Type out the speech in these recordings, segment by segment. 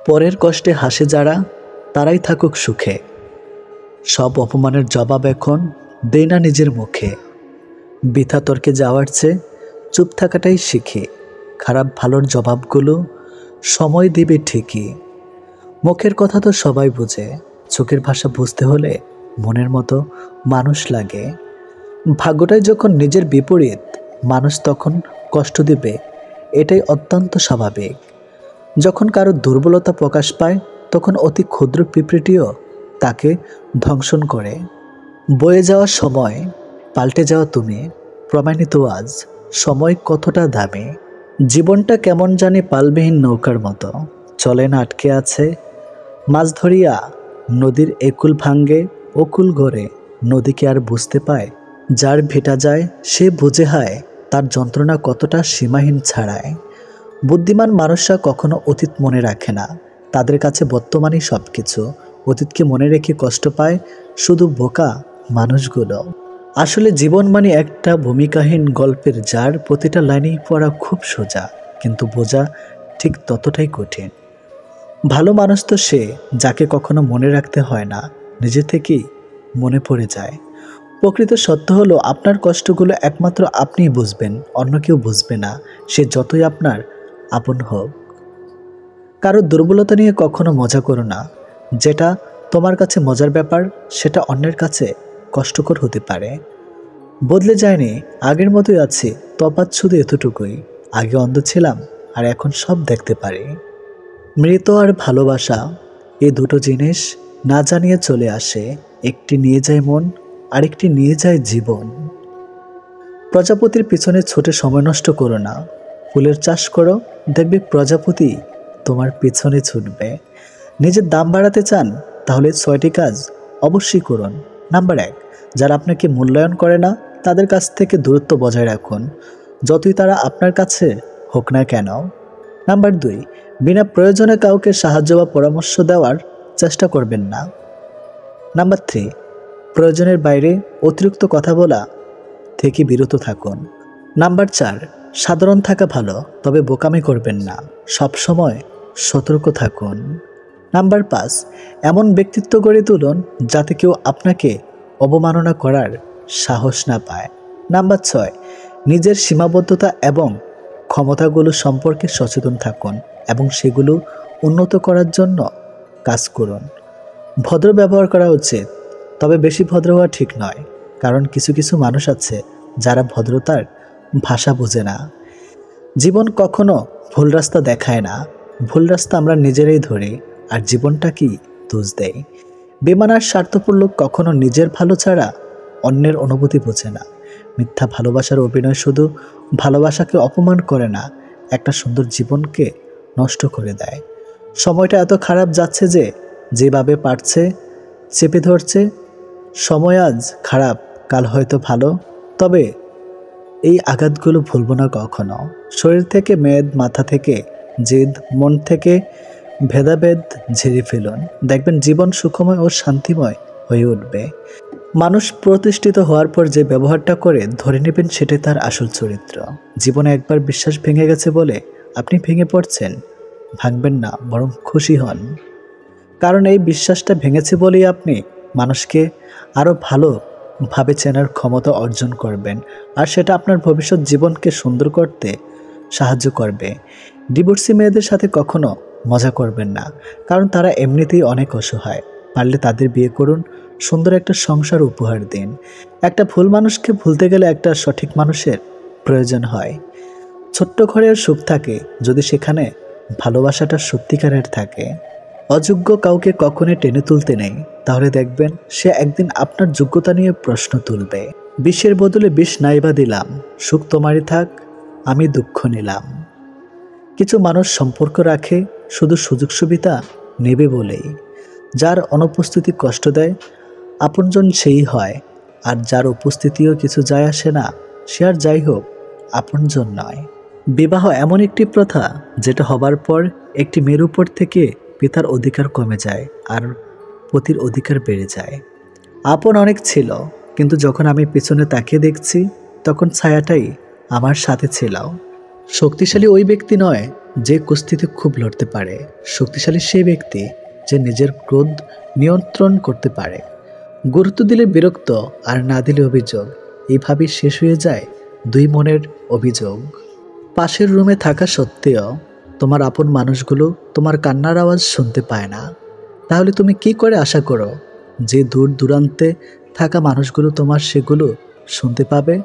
পরের কষ্টে হাসে যারা, তারাই থাকুক সুখে। সব অপমানের জবাব এখন দেই না নিজের মুখে। বৃথা তর্কে যাওয়ার চেয়ে চুপ থাকাটাই শিখি। খারাপ ভালোর জবাবগুলো সময় দিবে ঠিকই। মুখের কথা তো সবাই বুঝে, চোখের ভাষা বুঝতে হলে মনের মতো মানুষ লাগে। ভাগ্যটাই যখন নিজের বিপরীত, মানুষ তখন কষ্ট দিবে, এটাই অত্যন্ত স্বাভাবিক। যখন কারো দুর্বলতা প্রকাশ পায়, তখন অতি ক্ষুদ্র পিঁপড়েটিও তাকে ধ্বংসন করে। বয়ে যাওয়া সময়, পাল্টে যাওয়া তুমি, প্রমাণিত আজ সময় কতটা দামি। জীবনটা কেমন জানি পালবিহীন নৌকার মতো, চলে না, আটকে আছে। মাছ ধরিয়া নদীর একুল ভাঙ্গে অকুল গড়ে, নদীকে আর বুঝতে পায় যার ভেটা যায় সে বুঝে হায় তার যন্ত্রণা কতটা সীমাহীন ছাড়ায়। বুদ্ধিমান মানুষরা কখনো অতীত মনে রাখে না, তাদের কাছে বর্তমানই সব কিছু। অতীতকে মনে রেখে কষ্ট পায় শুধু বোকা মানুষগুলো। আসলে জীবন মানে একটা ভূমিকাহীন গল্পের যার প্রতিটা লাইনেই পড়া খুব সোজা, কিন্তু বোঝা ঠিক ততটাই কঠিন। ভালো মানুষ তো সে যাকে কখনো মনে রাখতে হয় না, নিজে থেকেই মনে পড়ে যায়। প্রকৃত সত্য হলো আপনার কষ্টগুলো একমাত্র আপনিই বুঝবেন, অন্য কেউ বুঝবে না, সে যতই আপনার আপন হোক। কারো দুর্বলতা নিয়ে কখনো মজা করো না। যেটা তোমার কাছে মজার ব্যাপার, সেটা অন্যের কাছে কষ্টকর হতে পারে। বদলে যায়নি, আগের মতোই আছি, তফাৎ শুধু এতটুকুই, আগে অন্ধ ছিলাম আর এখন সব দেখতে পারি। মৃত আর ভালোবাসা, এই দুটো জিনিস না জানিয়ে চলে আসে। একটি নিয়ে যায় মন, আরেকটি নিয়ে যায় জীবন। প্রজাপতির পিছনে ছোটে সময় নষ্ট করো না। ফুলের চাষ করো, দেখবে প্রজাপতি তোমার পিছনে ছুটবে। নিজের দাম বাড়াতে চান, তাহলে 6টি কাজ অবশ্যই করুন। নাম্বার 1, যারা আপনাকে মূল্যায়ন করে না তাদের কাছ থেকে দূরত্ব বজায় রাখুন, যতই তারা আপনার কাছে হোক না কেন। নাম্বার 2, বিনা প্রয়োজনে কাউকে সাহায্য বা পরামর্শ দেওয়ার চেষ্টা করবেন না। নাম্বার 3, প্রয়োজনের বাইরে অতিরিক্ত কথা বলা থেকে বিরত থাকুন। নাম্বার 4, সাধারণ থাকা ভালো, তবে বোকামি করবেন না, সবসময় সতর্ক থাকুন। নাম্বার 5, এমন ব্যক্তিত্ব গড়ে তুলুন যাতে কেউ আপনাকে অবমাননা করার সাহস না পায়। নাম্বার 6, নিজের সীমাবদ্ধতা এবং ক্ষমতাগুলো সম্পর্কে সচেতন থাকুন এবং সেগুলো উন্নত করার জন্য কাজ করুন। ভদ্র ব্যবহার করা উচিত, তবে বেশি ভদ্র হওয়া ঠিক নয়, কারণ কিছু কিছু মানুষ আছে যারা ভদ্রতার ভাষা বোঝে না। জীবন কখনো ভুল রাস্তা দেখায় না, ভুল রাস্তা আমরা নিজেরাই ধরি, আর জীবনটা কি দোষ দেয়। বেমান আর স্বার্থপর লোক কখনো নিজের ভালো ছাড়া অন্যের অনুভূতি বোঝে না। মিথ্যা ভালোবাসার অভিনয় শুধু ভালোবাসাকে অপমান করে না, একটা সুন্দর জীবনকে নষ্ট করে দেয়। সময়টা এত খারাপ যাচ্ছে যে যেভাবে পারছে চেপে ধরছে। সময় আজ খারাপ, কাল হয়তো ভালো, তবে এই আঘাতগুলো ভুলবো না কখনো। শরীর থেকে মেদ, মাথা থেকে জেদ, মন থেকে ভেদাভেদ ঝেড়ে ফেলুন, দেখবেন জীবন সুখময় ও শান্তিময় হয়ে উঠবে। মানুষ প্রতিষ্ঠিত হওয়ার পর যে ব্যবহারটা করে ধরে নেবেন সেটাই তার আসল চরিত্র। জীবনে একবার বিশ্বাস ভেঙে গেছে বলে আপনি ভেঙে পড়ছেন, ভাঙবেন না, বরং খুশি হন। কারণ এই বিশ্বাসটা ভেঙেছে বলেই আপনি মানুষকে আরও ভালোভাবে চেনার ক্ষমতা অর্জন করবেন, আর সেটা আপনার ভবিষ্যৎ জীবনকে সুন্দর করতে সাহায্য করবে। ডিভোর্সি মেয়েদের সাথে কখনো মজা করবেন না, কারণ তারা এমনিতেই অনেক অসহায়। পারলে তাদের বিয়ে করুন, সুন্দর একটা সংসার উপহার দিন। একটা ভুল মানুষকে ভুলতে গেলে একটা সঠিক মানুষের প্রয়োজন হয়। ছোট্ট ঘরের সুখ থাকে যদি সেখানে ভালোবাসাটা সত্যিকারের থাকে। অযোগ্য কাউকে কখনোই টেনে তুলতে নেই, তাহলে দেখবেন সে একদিন আপনার যোগ্যতা নিয়ে প্রশ্ন তুলবে। বিষের বদলে বিষ নাইবা দিলাম, সুখ তোমারই থাক, আমি দুঃখ নিলাম। কিছু মানুষ সম্পর্ক রাখে শুধু সুযোগ সুবিধা নেবে বলেই। যার অনুপস্থিতি কষ্ট দেয় আপনজন সেই হয়, আর যার উপস্থিতিও কিছু যায় আসে না সে আর যাই হোক আপনজন নয়। বিবাহ এমন একটি প্রথা যেটা হবার পর একটি মেয়ের উপর থেকে পিতার অধিকার কমে যায় আর পতির অধিকার বেড়ে যায়। আপন অনেক ছিল, কিন্তু যখন আমি পিছনে তাকিয়ে দেখছি তখন ছায়াটাই আমার সাথে ছিল। শক্তিশালী ওই ব্যক্তি নয় যে কুস্তিতে খুব লড়তে পারে। শক্তিশালী সেই ব্যক্তি যে নিজের ক্রোধ নিয়ন্ত্রণ করতে পারে। গুরুত্ব দিলে বিরক্ত, আর না দিলে অভিযোগ। এইভাবেই শেষ হয়ে যায় দুই মনের অভিযোগ। পাশের রুমে থাকা সত্ত্বেও তোমার আপন মানুষগুলো তোমার কান্নার আওয়াজ শুনতে পায় না। তাহলে তুমি কি করে আশা করো যে দূর দূরান্তে থাকা মানুষগুলো তোমার সেগুলো শুনতে পাবে?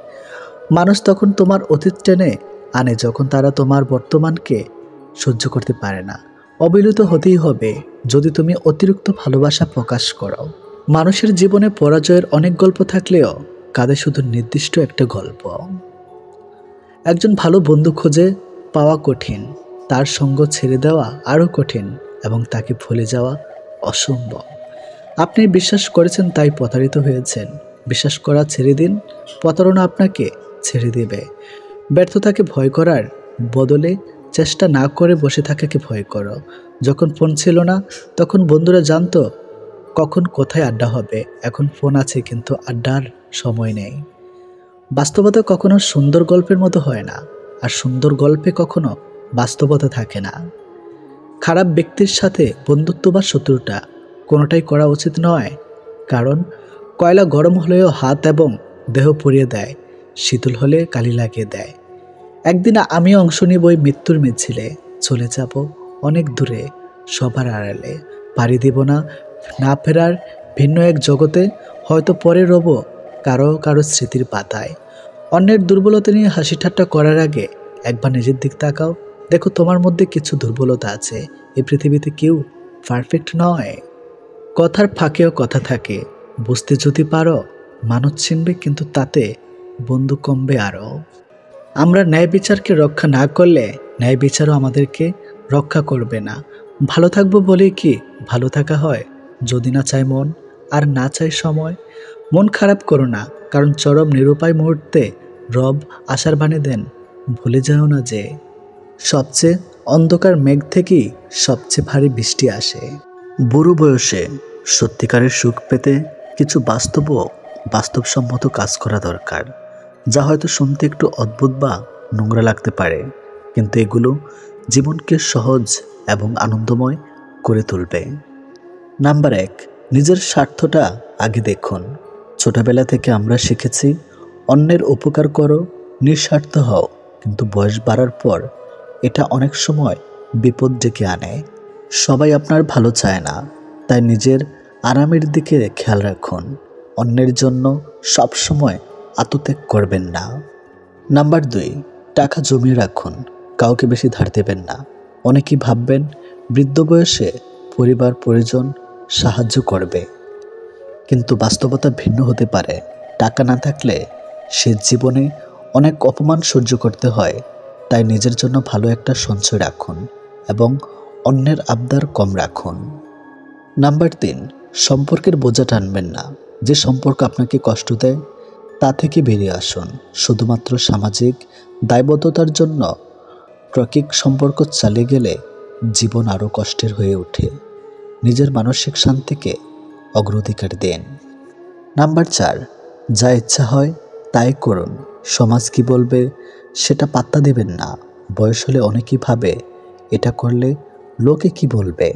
মানুষ তখন তোমার অতীত টেনে আনে যখন তারা তোমার বর্তমানকে সহ্য করতে পারে না। অবিলত হতেই হবে যদি তুমি অতিরিক্ত ভালোবাসা প্রকাশ করো। মানুষের জীবনে পরাজয়ের অনেক গল্প থাকলেও কাঁধে শুধু নির্দিষ্ট একটা গল্প। একজন ভালো বন্ধু খুঁজে পাওয়া কঠিন, তার সঙ্গ ছেড়ে দেওয়া আরও কঠিন, এবং তাকে ভুলে যাওয়া অসম্ভব। আপনি বিশ্বাস করেছেন তাই প্রতারিত হয়েছেন। বিশ্বাস করা ছেড়ে দিন, প্রতারণা আপনাকে ছেড়ে দেবে। ব্যর্থতাকে ভয় করার বদলে চেষ্টা না করে বসে থাকাকে ভয় করো। যখন ফোন ছিল না তখন বন্ধুরা জানতো কখন কোথায় আড্ডা হবে। এখন ফোন আছে কিন্তু আড্ডার সময় নেই। বাস্তবতা কখনো সুন্দর গল্পের মতো হয় না, আর সুন্দর গল্পে কখনো বাস্তবতা থাকে না। খারাপ ব্যক্তির সাথে বন্ধুত্ব বা শত্রুতা কোনোটাই করা উচিত নয়, কারণ কয়লা গরম হলেও হাত এবং দেহ পুড়িয়ে দেয়, শীতল হলে কালি লাগিয়ে দেয়। একদিন আমি অংশ নিব ওই মৃত্যুর মিছিলে, চলে যাব অনেক দূরে, সবার আড়ালে। পাড়ি দিব না ফেরার ভিন্ন এক জগতে। হয়তো পরে রব কারো কারো স্মৃতির পাতায়। অন্যের দুর্বলতা নিয়ে হাসি ঠাট্টা করার আগে একবার নিজের দিক তাকাও। দেখো তোমার মধ্যে কিছু দুর্বলতা আছে। এই পৃথিবীতে কেউ পারফেক্ট নয়। কথার ফাঁকেও কথা থাকে, বুঝতে যদি পারো মানুষ চিনবে, কিন্তু তাতে বন্ধু কমবে আরও। আমরা ন্যায় বিচারকে রক্ষা না করলে ন্যায় বিচারও আমাদেরকে রক্ষা করবে না। ভালো থাকবো বলেই কি ভালো থাকা হয়? যদি না চায় মন, আর না চায় সময়। মন খারাপ করো না, কারণ চরম নিরুপায় মুহূর্তে রব আশার বাণী দেন। ভুলে যাও না যে সবচেয়ে অন্ধকার মেঘ থেকেই সবচেয়ে ভারী বৃষ্টি আসে। বুড়ো বয়সে সত্যিকারের সুখ পেতে কিছু বাস্তবসম্মত কাজ করা দরকার, যা হয়তো শুনতে একটু অদ্ভুত বা নোংরা লাগতে পারে, কিন্তু এগুলো জীবনকে সহজ এবং আনন্দময় করে তুলবে। নাম্বার 1, নিজের স্বার্থটা আগে দেখুন। ছোটবেলা থেকে আমরা শিখেছি অন্যের উপকার করো, নিঃস্বার্থ হও, কিন্তু বয়স বাড়ার পর এটা অনেক সময় বিপদ ডেকে আনে। সবাই আপনার ভালো চায় না, তাই নিজের আরামের দিকে খেয়াল রাখুন। অন্যের জন্য সবসময় আত্মত্যাগ করবেন না। নাম্বার 2, টাকা জমিয়ে রাখুন, কাউকে বেশি ধার দেবেন না। অনেকেই ভাববেন বৃদ্ধ বয়সে পরিবার পরিজন সাহায্য করবে, কিন্তু বাস্তবতা ভিন্ন হতে পারে। টাকা না থাকলে সে জীবনে অনেক অপমান সহ্য করতে হয়। তাই নিজের জন্য ভালো একটা সঞ্চয় রাখুন এবং অন্যের আবদার কম রাখুন। নাম্বার 3, সম্পর্কের বোঝা টানবেন না। যে সম্পর্ক আপনাকে কষ্ট দেয় তা থেকে বেরিয়ে আসুন। শুধুমাত্র সামাজিক দায়বদ্ধতার জন্য প্রকৃত সম্পর্ক চালিয়ে গেলে জীবন আরও কষ্টের হয়ে ওঠে। নিজের মানসিক শান্তিকে অগ্রাধিকার দেন। নাম্বার 4, যা ইচ্ছা হয় তাই করুন। সমাজ কি বলবে সেটা পাত্তা দেবেন না। বয়স হলে অনেকেই ভাবে এটা করলে লোকে কি বলবে।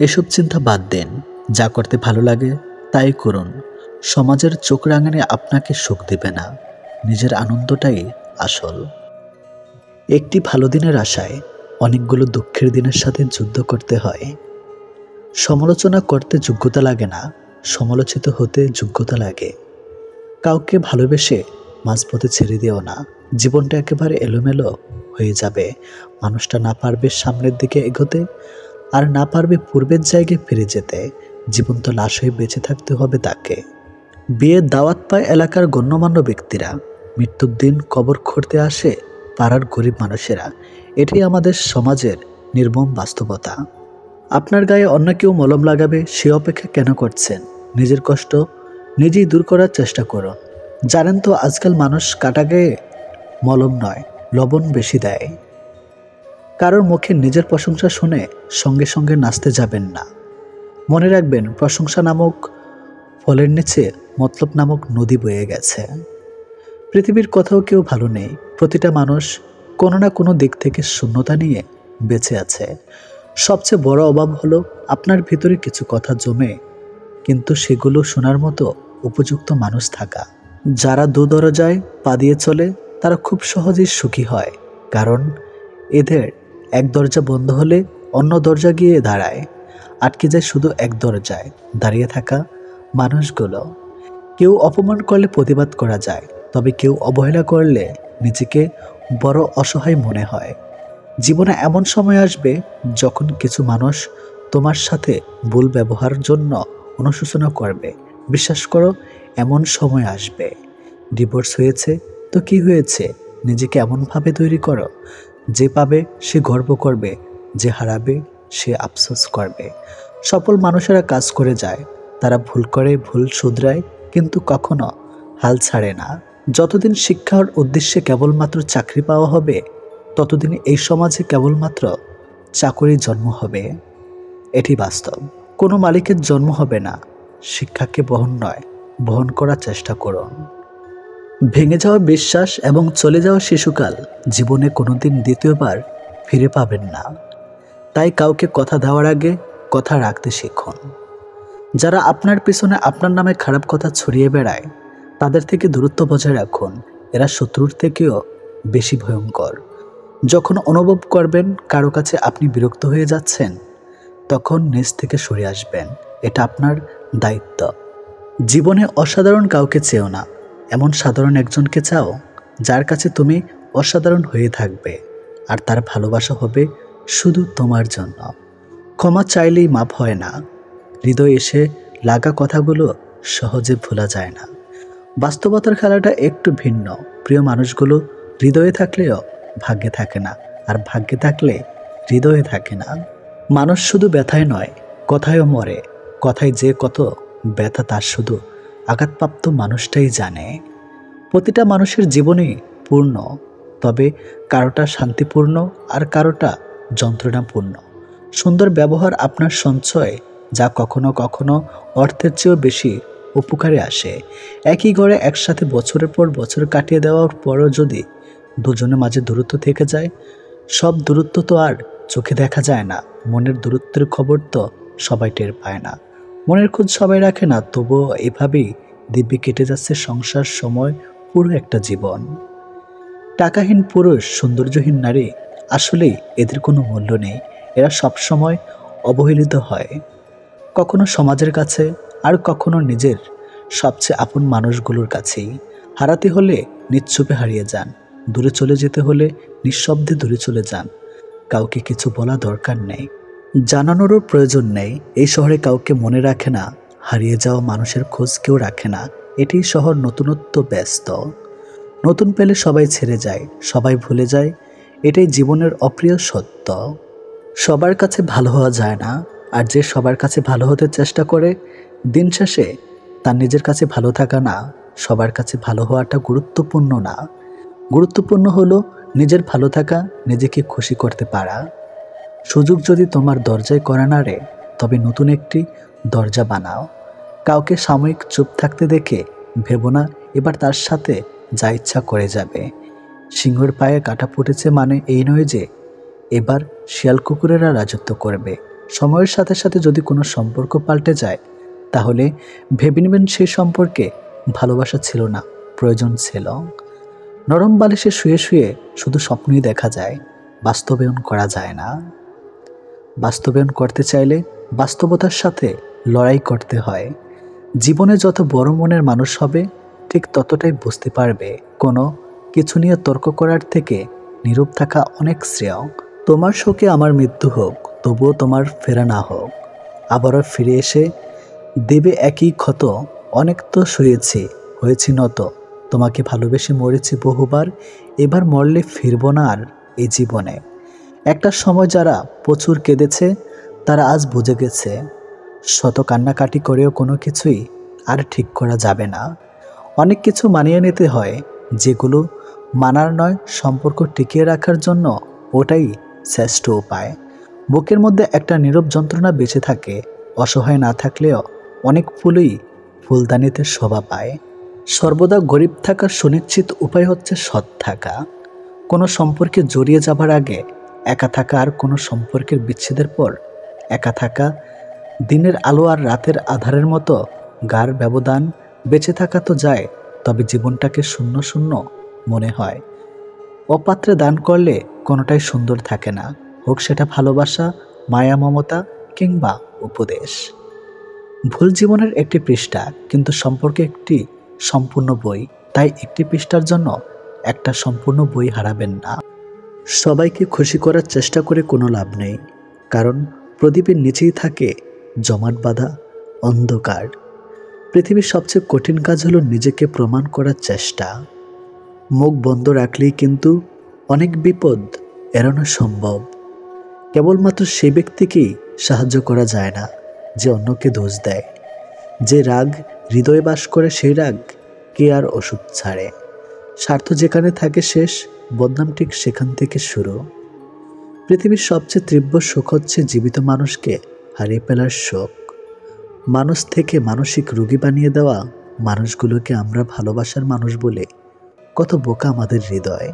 এসব চিন্তা বাদ দেন। যা করতে ভালো লাগে তাই করুন। সমাজের চোখ রাঙানি আপনাকে সুখ দেবে না, নিজের আনন্দটাই আসল। একটি ভালো দিনের আশায় অনেকগুলো দুঃখের দিনের সাথে যুদ্ধ করতে হয়। সমালোচনা করতে যোগ্যতা লাগে না, সমালোচিত হতে যোগ্যতা লাগে। কাউকে ভালোবেসে মাঝপথে ছেড়ে দিও না। জীবনটা একেবারে এলোমেলো হয়ে যাবে। মানুষটা না পারবে সামনের দিকে এগোতে, আর না পারবে পূর্বের জায়গায় ফিরে যেতে। জীবন্ত লাশ হয়ে বেঁচে থাকতে হবে তাকে। বিয়ের দাওয়াত পায় এলাকার গণ্যমান্য ব্যক্তিরা, মৃত্যুর দিন কবর খুঁড়তে আসে পাড়ার গরিব মানুষেরা। এটাই আমাদের সমাজের নির্মম বাস্তবতা। আপনার গায়ে অন্য কেউ মলম লাগাবে সে অপেক্ষা কেন করছেন? নিজের কষ্ট নিজেই দূর করার চেষ্টা করুন। জানেন তো আজকাল মানুষ কাটা গায়ে মলম নয়, লবণ বেশি দেয়। কারোর মুখে নিজের প্রশংসা শুনে সঙ্গে সঙ্গে নাচতে যাবেন না। মনে রাখবেন, প্রশংসা নামক ফলের নিচে মতলব নামক নদী বয়ে গেছে। পৃথিবীর কোথাও কেউ ভালো নেই। প্রতিটা মানুষ কোনো না কোনো দিক থেকে শূন্যতা নিয়ে বেঁচে আছে। সবচেয়ে বড় অভাব হলো আপনার ভিতরে কিছু কথা জমে কিন্তু সেগুলো শোনার মতো উপযুক্ত মানুষ থাকা। যারা দু দরজায় পা দিয়ে চলে তারা খুব সহজেই সুখী হয়, কারণ এদের এক দরজা বন্ধ হলে অন্য দরজা গিয়ে দাঁড়ায়। আটকে যায় শুধু এক দরজায় দাঁড়িয়ে থাকা মানুষগুলো। কেউ অপমান করলে প্রতিবাদ করা যায়, তবে কেউ অবহেলা করলে নিজেকে বড় অসহায় মনে হয়। জীবনে এমন সময় আসবে যখন কিছু মানুষ তোমার সাথে ভুল ব্যবহারের জন্য অনুশোচনা করবে। বিশ্বাস করো, এমন সময় আসবে। ডিভোর্স হয়েছে তো কি হয়েছে, নিজেকে এমনভাবে তৈরি করো যে পাবে সে গর্ব করবে, যে হারাবে সে আফসোস করবে। সফল মানুষেরা কাজ করে যায়, তারা ভুল করে, ভুল শুধরায়, কিন্তু কখনো হাল ছাড়ে না। যতদিন শিক্ষার উদ্দেশ্যে কেবলমাত্র চাকরি পাওয়া হবে, ততদিন এই সমাজে কেবলমাত্র চাকরির জন্ম হবে। এটি বাস্তব। কোনো মালিকের জন্ম হবে না। শিক্ষাকে বহন করার চেষ্টা করুন। ভেঙে যাওয়া বিশ্বাস এবং চলে যাওয়া শিশুকাল জীবনে কোনোদিন দ্বিতীয়বার ফিরে পাবেন না। তাই কাউকে কথা দেওয়ার আগে কথা রাখতে শিখুন। যারা আপনার পিছনে আপনার নামে খারাপ কথা ছড়িয়ে বেড়ায় তাদের থেকে দূরত্ব বজায় রাখুন। এরা শত্রুর থেকেও বেশি ভয়ঙ্কর। যখন অনুভব করবেন কারো কাছে আপনি বিরক্ত হয়ে যাচ্ছেন, তখন নিজ থেকে সরে আসবেন। এটা আপনার দায়িত্ব। জীবনে অসাধারণ কাউকে চেও না, এমন সাধারণ একজনকে চাও যার কাছে তুমি অসাধারণ হয়ে থাকবে, আর তার ভালোবাসা হবে শুধু তোমার জন্য। ক্ষমা চাইলেই মাপ হয় না। হৃদয় এসে লাগা কথাগুলো সহজে ভোলা যায় না। বাস্তবতার খেলাটা একটু ভিন্ন। প্রিয় মানুষগুলো হৃদয়ে থাকলেও ভাগ্যে থাকে না, আর ভাগ্যে থাকলে হৃদয়ে থাকে না। মানুষ শুধু ব্যথায় নয়, কথায়ও মরে। কথায় যে কত ব্যথা তার শুধু আঘাতপ্রাপ্ত মানুষটাই জানে। প্রতিটা মানুষের জীবনই পূর্ণ, তবে কারোটা শান্তিপূর্ণ আর কারোটা যন্ত্রণাপূর্ণ। সুন্দর ব্যবহার আপনার সঞ্চয়, যা কখনো কখনো অর্থের চেয়েও বেশি উপকারে আসে। একই ঘরে একসাথে বছরের পর বছর কাটিয়ে দেওয়ার পরও যদি দুজনের মাঝে দূরত্ব থেকে যায়, সব দূরত্ব তো আর চোখে দেখা যায় না। মনের দূরত্বের খবর তো সবাই টের পায় না। মনের খোঁজ সবাই রাখে না, তবুও এভাবেই দিব্যি কেটে যাচ্ছে সংসার, সময়, পুরো একটা জীবন। টাকাহীন পুরুষ, সৌন্দর্যহীন নারী, আসলেই এদের কোনো মূল্য নেই। এরা সবসময় অবহেলিত হয়, কখনো সমাজের কাছে, আর কখনো নিজের সবচেয়ে আপন মানুষগুলোর কাছেই। হারাতে হলে নিশ্চুপে হারিয়ে যান, দূরে চলে যেতে হলে নিঃশব্দে দূরে চলে যান। কাউকে কিছু বলা দরকার নেই, জানানোরও প্রয়োজন নেই। এই শহরে কাউকে মনে রাখে না, হারিয়ে যাওয়া মানুষের খোঁজ কেউ রাখে না। এটি শহর নতুনত্ব ব্যস্ত। নতুন পেলে সবাই ছেড়ে যায়, সবাই ভুলে যায়। এটাই জীবনের অপ্রিয় সত্য। সবার কাছে ভালো হওয়া যায় না, আর যে সবার কাছে ভালো হতে চেষ্টা করে, দিন শেষে তার নিজের কাছে ভালো থাকা না। সবার কাছে ভালো হওয়াটা গুরুত্বপূর্ণ না, গুরুত্বপূর্ণ হলো নিজের ভালো থাকা, নিজেকে খুশি করতে পারা। সুযোগ যদি তোমার দরজায় করা নাড়ে, তবে নতুন একটি দরজা বানাও। কাউকে সাময়িক চুপ থাকতে দেখে ভেবো না এবার তার সাথে যা ইচ্ছা করে যাবে। সিংহের পায়ে কাঁটা ফুটেছে মানে এই নয় যে এবার শিয়াল কুকুরেরা রাজত্ব করবে। সময়ের সাথে সাথে যদি কোনো সম্পর্ক পাল্টে যায়, তাহলে ভেবে নেবেন সেই সম্পর্কে ভালোবাসা ছিল না, প্রয়োজন ছিল। নরম বালিশে শুয়ে শুয়ে শুধু স্বপ্নই দেখা যায়, বাস্তবায়ন করা যায় না। বাস্তবায়ন করতে চাইলে বাস্তবতার সাথে লড়াই করতে হয়। জীবনে যত বড় মনের মানুষ হবে, ঠিক ততটাই বুঝতে পারবে কোনো কিছু নিয়ে তর্ক করার থেকে নীরব থাকা অনেক শ্রেয়। তোমার শোকে আমার মৃত্যু হোক, তবুও তোমার ফেরা না হোক। আবারও ফিরে এসে দেবে একই ক্ষত। অনেক তো শুয়েছি, হয়েছি নত, তোমাকে ভালোবেসে মরেছি বহুবার। এবার মরলে ফিরব না আর এই জীবনে। একটা সময় যারা প্রচুর কেঁদেছে, তারা আজ বুঝে গেছে শত কান্নাকাটি করেও কোনো কিছুই আর ঠিক করা যাবে না। অনেক কিছু মানিয়ে নিতে হয়, যেগুলো মানার নয়, সম্পর্ক টিকিয়ে রাখার জন্য ওটাই শ্রেষ্ঠ উপায়। বুকের মধ্যে একটা নীরব যন্ত্রণা বেঁচে থাকে, অসহায় না থাকলেও অনেক ফুলই ফুলদানিতে শোভা পায়। সর্বদা গরিব থাকার সুনিশ্চিত উপায় হচ্ছে সৎ থাকা। কোনো সম্পর্কে জড়িয়ে যাবার আগে একা থাকা আর কোনো সম্পর্কের বিচ্ছেদের পর একা থাকা, দিনের আলো আর রাতের আধারের মতো গাঢ় ব্যবধান। বেঁচে থাকা তো যায়, তবে জীবনটাকে শূন্য শূন্য মনে হয়। অপাত্রে দান করলে কোনোটাই সুন্দর থাকে না, হোক সেটা ভালোবাসা, মায়া, মমতা কিংবা উপদেশ। ভুল জীবনের একটি পৃষ্ঠা, কিন্তু সম্পর্কে একটি সম্পূর্ণ বই। তাই একটি পৃষ্ঠার জন্য একটা সম্পূর্ণ বই হারাবেন না। সবাইকে খুশি করার চেষ্টা করে কোনো লাভ নেই, কারণ প্রদীপের নিচেই থাকে জমাট বাঁধা অন্ধকার। পৃথিবীর সবচেয়ে কঠিন কাজ হলো নিজেকে প্রমাণ করার চেষ্টা। মুখ বন্ধ রাখলেই কিন্তু অনেক বিপদ এড়ানো সম্ভব। কেবলমাত্র সেই ব্যক্তিকেই সাহায্য করা যায় না যে অন্যকে দোষ দেয়। যে রাগ হৃদয়ে বাস করে, সেই রাগ কে আর ওষুধ ছাড়ে। স্বার্থ যেখানে থাকে শেষ, বদনাম ঠিক সেখান থেকে শুরু। পৃথিবীর সবচেয়ে তীব্র শোক হচ্ছে জীবিত মানুষকে হারিয়ে ফেলার শোক। মানুষ থেকে মানসিক রোগী বানিয়ে দেওয়া মানুষগুলোকে আমরা ভালোবাসার মানুষ বলে কত বোকা আমাদের হৃদয়।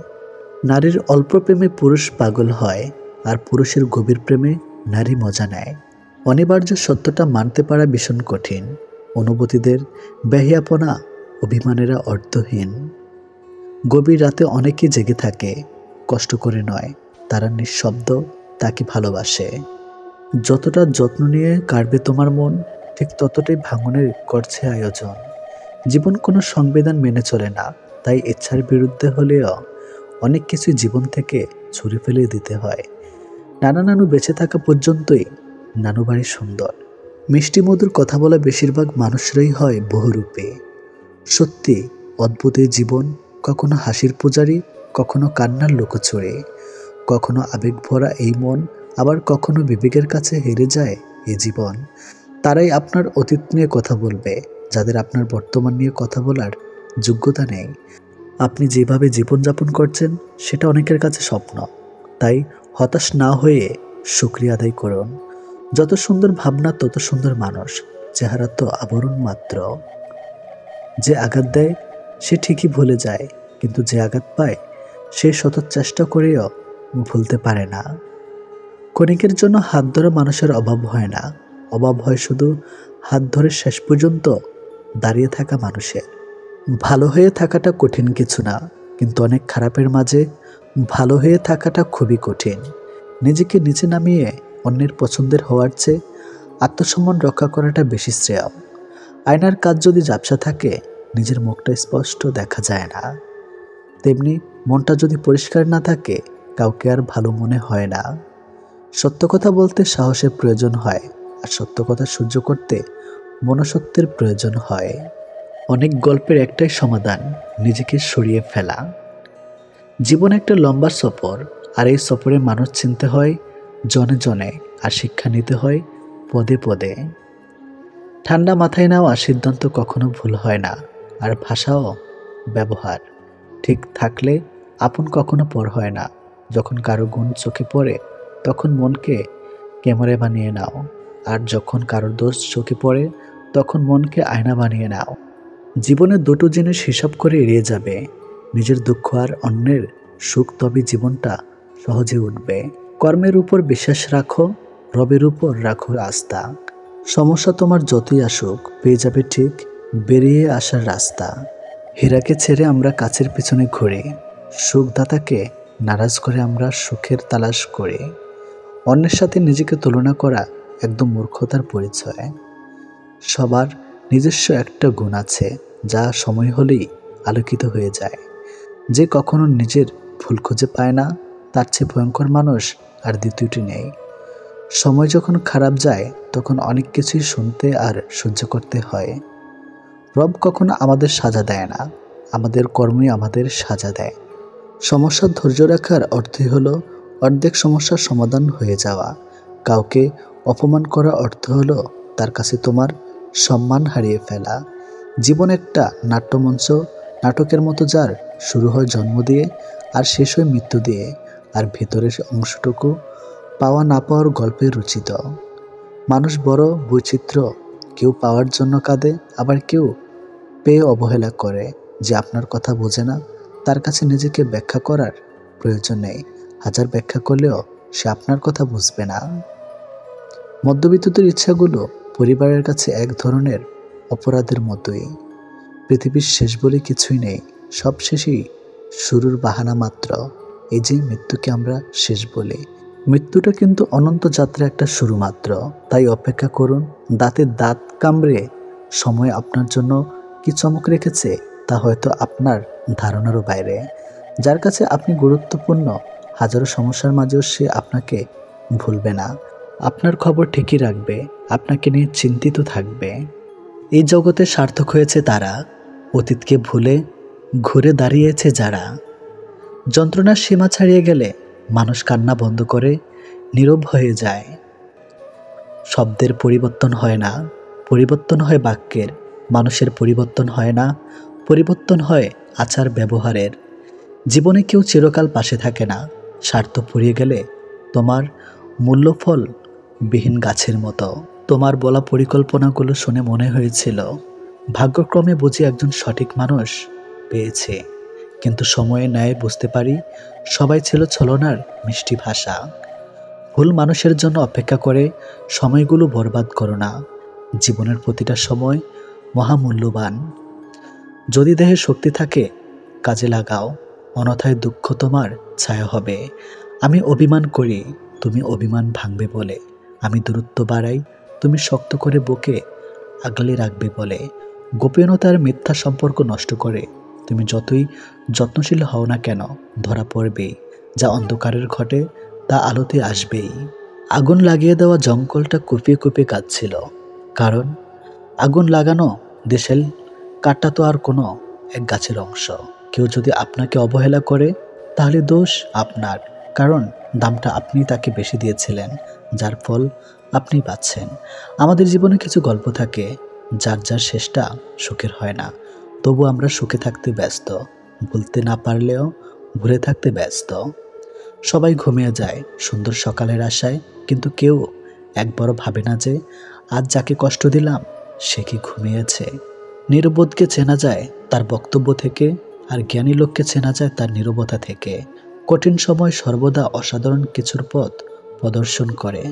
নারীর অল্প প্রেমে পুরুষ পাগল হয়, আর পুরুষের গভীর প্রেমে নারী মজা নেয়। অনিবার্য সত্যটা মানতে পারা ভীষণ কঠিন। অনুভূতিদের বেহিয়াপনা, অভিমানেরা অর্থহীন। গভীর রাতে অনেকেই জেগে থাকে, কষ্ট করে নয়, তারা নিঃশব্দ তাকে ভালোবাসে। যতটা যত্ন নিয়ে কাটবে তোমার মন, ঠিক ততটাই ভাঙনের করছে আয়োজন। জীবন কোনো সংবিধান মেনে চলে না, তাই ইচ্ছার বিরুদ্ধে হলেও অনেক কিছু জীবন থেকে ছুঁড়ে ফেলে দিতে হয়। নানা নানু বেঁচে থাকা পর্যন্তই নানু বাড়ি সুন্দর। মিষ্টি মধুর কথা বলা বেশিরভাগ মানুষরাই হয় বহুরূপে। সত্যি অদ্ভুত এই জীবন, কখনো হাসির পূজারী, কখনো কান্নার লোকচুরে, কখনো আবেগ ভরা এই মন, আবার কখনো বিবেকের কাছে হেরে যায় এই জীবন। তারাই আপনার অতীত নিয়ে কথা বলবে, যাদের আপনার বর্তমান নিয়ে কথা বলার যোগ্যতা নেই। আপনি যেভাবে জীবনযাপন করছেন সেটা অনেকের কাছে স্বপ্ন, তাই হতাশ না হয়ে শুকরিয়া আদায় করুন। যত সুন্দর ভাবনা তত সুন্দর মানুষ, চেহারা তো আবরণ মাত্র। যে আঘাত দেয় সে ঠিকই ভুলে যায়, কিন্তু যে আঘাত পায় সে শত চেষ্টা করেও ভুলতে পারে না। ক্ষণিকের জন্য হাত ধরা মানুষের অভাব হয় না, অভাব হয় শুধু হাত ধরে শেষ পর্যন্ত দাঁড়িয়ে থাকা মানুষের। ভালো হয়ে থাকাটা কঠিন কিছু না, কিন্তু অনেক খারাপের মাঝে ভালো হয়ে থাকাটা খুবই কঠিন। নিজেকে নিচে নামিয়ে অন্যের পছন্দের হওয়ার চেয়ে আত্মসম্মান রক্ষা করাটা বেশি শ্রেয়। আয়নার কাজ যদি ঝাপসা থাকে, নিজের মুখটা স্পষ্ট দেখা যায় না। তেমনি মনটা যদি পরিষ্কার না থাকে, কাউকে আর ভালো মনে হয় না। সত্য কথা বলতে সাহসের প্রয়োজন হয়, আর সত্য কথা সহ্য করতে মনসত্বের প্রয়োজন হয়। অনেক গল্পের একটাই সমাধান, নিজেকে সরিয়ে ফেলা। জীবন একটা লম্বা সফর, আর এই সফরে মানুষ চিনতে হয় জনে জনে, আর শিক্ষা নিতে হয় পদে পদে। ঠান্ডা মাথায় নেওয়া সিদ্ধান্ত কখনো ভুল হয় না, আর ভাষাও ব্যবহার ঠিক থাকলে আপন কখনো পর হয় না। যখন কারো গুণ চোখে পড়ে তখন মনকে ক্যামেরা বানিয়ে নাও, আর যখন কারোর দোষ চোখে পড়ে তখন মনকে আয়না বানিয়ে নাও। জীবনে দুটো জিনিস হিসাব করে এড়িয়ে যাবে, নিজের দুঃখ আর অন্যের সুখ, তবে জীবনটা সহজে উঠবে। কর্মের উপর বিশ্বাস রাখো, রবের উপর রাখো আস্থা। সমস্যা তোমার যতই আসুক, পেয়ে যাবে ঠিক বেরিয়ে আসার রাস্তা। হীরাকে ছেড়ে আমরা কাছের পিছনে ঘুরি, সুখদাতাকে নারাজ করে আমরা সুখের তালাশ করি। অন্যের সাথে নিজেকে তুলনা করা একদম মূর্খতার পরিচয়। সবার নিজস্ব একটা গুণ আছে, যা সময় হলেই আলোকিত হয়ে যায়। যে কখনো নিজের ভুল খুঁজে পায় না, তার চেয়ে ভয়ঙ্কর মানুষ আর দ্বিতীয়টি নেই। সময় যখন খারাপ যায় তখন অনেক কিছুই শুনতে আর সহ্য করতে হয়। রব কখনো আমাদের সাজা দেয় না, আমাদের কর্মই আমাদের সাজা দেয়। সমস্যার ধৈর্য রাখার অর্থই হলো অর্ধেক সমস্যার সমাধান হয়ে যাওয়া। কাউকে অপমান করা অর্থ হলো তার কাছে তোমার সম্মান হারিয়ে ফেলা। জীবন একটা নাট্যমঞ্চ, নাটকের মতো, যার শুরু হয় জন্ম দিয়ে আর শেষ হয় মৃত্যু দিয়ে, আর ভেতরের অংশটুকু পাওয়া না পাওয়ার গল্পে রচিত। মানুষ বড় বৈচিত্র্য, কেউ পাওয়ার জন্য কাঁদে, আবার কেউ পেয়ে অবহেলা করে। যে আপনার কথা বোঝে না, তার কাছে নিজেকে ব্যাখ্যা করার প্রয়োজন নেই। হাজার ব্যাখ্যা করলেও সে আপনার কথা বুঝবে না। মধ্যবিত্তদের ইচ্ছাগুলো পরিবারের কাছে এক ধরনের অপরাধের মতোই। পৃথিবীর শেষ বলে কিছুই নেই, সব শেষই শুরুর বাহানা মাত্র। এই যে মৃত্যুকে আমরা শেষ বলি, মৃত্যুটা কিন্তু অনন্ত যাত্রা একটা শুরু মাত্র। তাই অপেক্ষা করুন, দাঁতে দাঁত কামড়ে সময় আপনার জন্য কি চমক রেখেছে তা হয়তো আপনার ধারণারও বাইরে। যার কাছে আপনি গুরুত্বপূর্ণ, হাজারো সমস্যার মাঝেও সে আপনাকে ভুলবে না, আপনার খবর ঠিকই রাখবে, আপনাকে নিয়ে চিন্তিত থাকবে। এই জগতে সার্থক হয়েছে তারা, অতীতকে ভুলে ঘুরে দাঁড়িয়েছে যারা। যন্ত্রণার সীমা ছাড়িয়ে গেলে মানুষ কান্না বন্ধ করে নীরব হয়ে যায়। শব্দের পরিবর্তন হয় না, পরিবর্তন হয় বাক্যের। মানুষের পরিবর্তন হয় না, পরিবর্তন হয় আচার ব্যবহারের। জীবনে কেউ চিরকাল পাশে থাকে না। স্বার্থ ফুরিয়ে গেলে তোমার মূল্যফল বিহীন গাছের মতো। তোমার বলা পরিকল্পনাগুলো শুনে মনে হয়েছিল ভাগ্যক্রমে বুঝি একজন সঠিক মানুষ পেয়েছে, কিন্তু সময়ে ন্যায় বুঝতে পারি সবাই ছিল ছলনার মিষ্টি ভাষা। ভুল মানুষের জন্য অপেক্ষা করে সময়গুলো বরবাদ করো না। জীবনের প্রতিটা সময় মহামূল্যবান। যদি দেহে শক্তি থাকে কাজে লাগাও, অন্যথায় দুঃখ তোমার ছায়া হবে। আমি অভিমান করি, তুমি অভিমান ভাঙবে বলে। আমি দূরত্ব বাড়াই, তুমি শক্ত করে বুকে আগলে রাখবে বলে। গোপনীয়তার মিথ্যা সম্পর্ক নষ্ট করে তুমি যতই যত্নশীল হও না কেন, ধরা পড়বেই। যা অন্ধকারের ঘটে তা আলোতে আসবেই। আগুন লাগিয়ে দেওয়া জঙ্গলটা কুপিয়ে কুপিয়ে কাঁদছিল, কারণ আগুন লাগানো দেশের কাঠটা তো আর কোনো এক গাছের অংশ। কেউ যদি আপনাকে অবহেলা করে তাহলে দোষ আপনার, কারণ দামটা আপনি তাকে বেশি দিয়েছিলেন, যার ফল আপনি পাচ্ছেন। আমাদের জীবনে কিছু গল্প থাকে যার যার শেষটা সুখের হয় না, তবু আমরা সুখে থাকতে ব্যস্ত, ভুলতে না পারলেও ভুলে থাকতে ব্যস্ত। সবাই ঘুমিয়ে যায় সুন্দর সকালের আশায়, কিন্তু কেউ একবারও ভাবে না যে আজ যাকে কষ্ট দিলাম সে কি ঘুমিয়েছে। নির্বোধকে চেনা যায় তার বক্তব্য থেকে, আর জ্ঞানী লোককে চেনা যায় তার নীরবতা থেকে। কঠিন সময় সর্বদা অসাধারণ কিছুর পথ প্রদর্শন করে।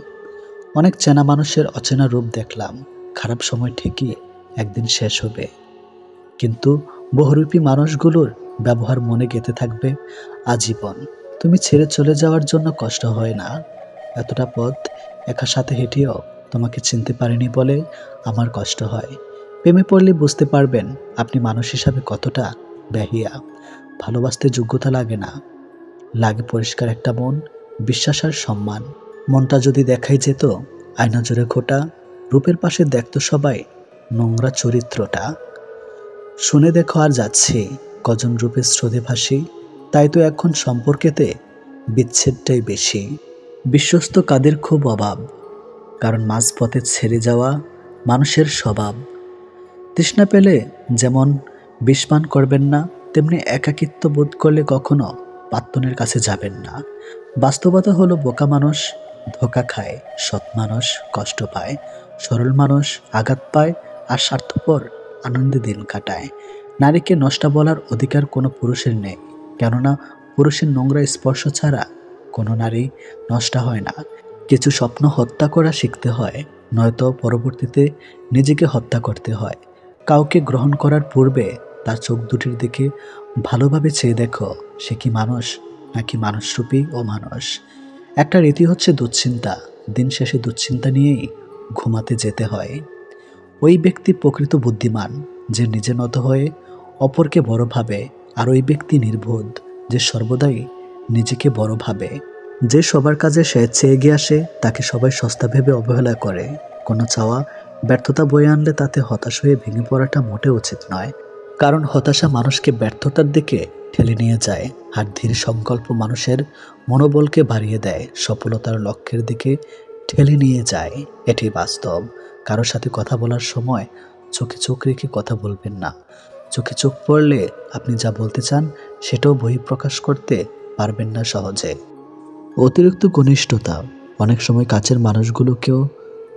অনেক চেনা মানুষের অচেনা রূপ দেখলাম, খারাপ সময় ঠিকই একদিন শেষ হবে, কিন্তু বহুরূপী মানুষগুলোর ব্যবহার মনে গেঁথে থাকবে আজীবন। তুমি ছেড়ে চলে যাওয়ার জন্য কষ্ট হয় না, এতটা পথ একা সাথে হেঁটেও তোমাকে চিনতে পারিনি বলে আমার কষ্ট হয়। প্রেমে পড়লে বুঝতে পারবেন আপনি মানুষ হিসাবে কতটা বেহিয়া। ভালোবাসতে যোগ্যতা লাগে না, লাগে পরিষ্কার একটা মন, বিশ্বাস আর সম্মান। মনটা যদি দেখাই যেত আয়না জোরে খোটা, রূপের পাশে দেখতো সবাই নোংরা চরিত্রটা। শুনে দেখো আর যাচ্ছি কজন রূপের স্রোতে ভাসি, তাই তো এখন সম্পর্কেতে বিচ্ছেদটাই বেশি। বিশ্বস্ত কাদের খুব অভাব, কারণ মাঝপথে ছেড়ে যাওয়া মানুষের স্বভাব। তৃষ্ণা পেলে যেমন বিষপান করবেন না, তেমনি একাকিত্ব বোধ করলে কখনো পাত্তনের কাছে যাবেন না। বাস্তবতা হলো বোকা মানুষ ধোঁকা খায়, সৎ মানুষ কষ্ট পায়, সরল মানুষ আঘাত পায়, আর স্বার্থপর আনন্দে দিন কাটায়। নারীকে নষ্টা বলার অধিকার কোনো পুরুষের নেই, কেননা পুরুষের নোংরা স্পর্শ ছাড়া কোনো নারী নষ্ট হয় না। কিছু স্বপ্ন হত্যা করা শিখতে হয়, নয়তো পরবর্তীতে নিজেকে হত্যা করতে হয়। কাউকে গ্রহণ করার পূর্বে তার চোখ দুটির দিকে ভালোভাবে চেয়ে দেখো সে কি মানুষ নাকি মানুষরূপী ও মানুষ। একটা রীতি হচ্ছে দুশ্চিন্তা, দিন শেষে দুশ্চিন্তা নিয়েই ঘুমাতে যেতে হয়। ওই ব্যক্তি প্রকৃত বুদ্ধিমান যে নিজে নত হয়ে অপরকে বড় ভাবে, আর ওই ব্যক্তি নির্বোধ যে সর্বদাই নিজেকে বড় ভাবে। যে সবার কাজে স্বেচ্ছায় এগিয়ে আসে তাকে সবাই সস্তা ভেবে অবহেলা করে। কোনো চাওয়া ব্যর্থতা বয়ে আনলে তাতে হতাশ হয়ে ভেঙে পড়াটা মোটেও উচিত নয়, কারণ হতাশা মানুষকে ব্যর্থতার দিকে ঠেলে নিয়ে যায়, আর ধীর সংকল্প মানুষের মনোবলকে বাড়িয়ে দেয়, সফলতার লক্ষ্যের দিকে ঠেলে নিয়ে যায়। এটি বাস্তব। কারোর সাথে কথা বলার সময় চোখে চোখ রেখে কথা বলবেন না। চোখে চোখ পড়লে আপনি যা বলতে চান সেটাও বহিঃপ্রকাশ করতে পারবেন না সহজে। অতিরিক্ত ঘনিষ্ঠতা অনেক সময় কাছের মানুষগুলোকেও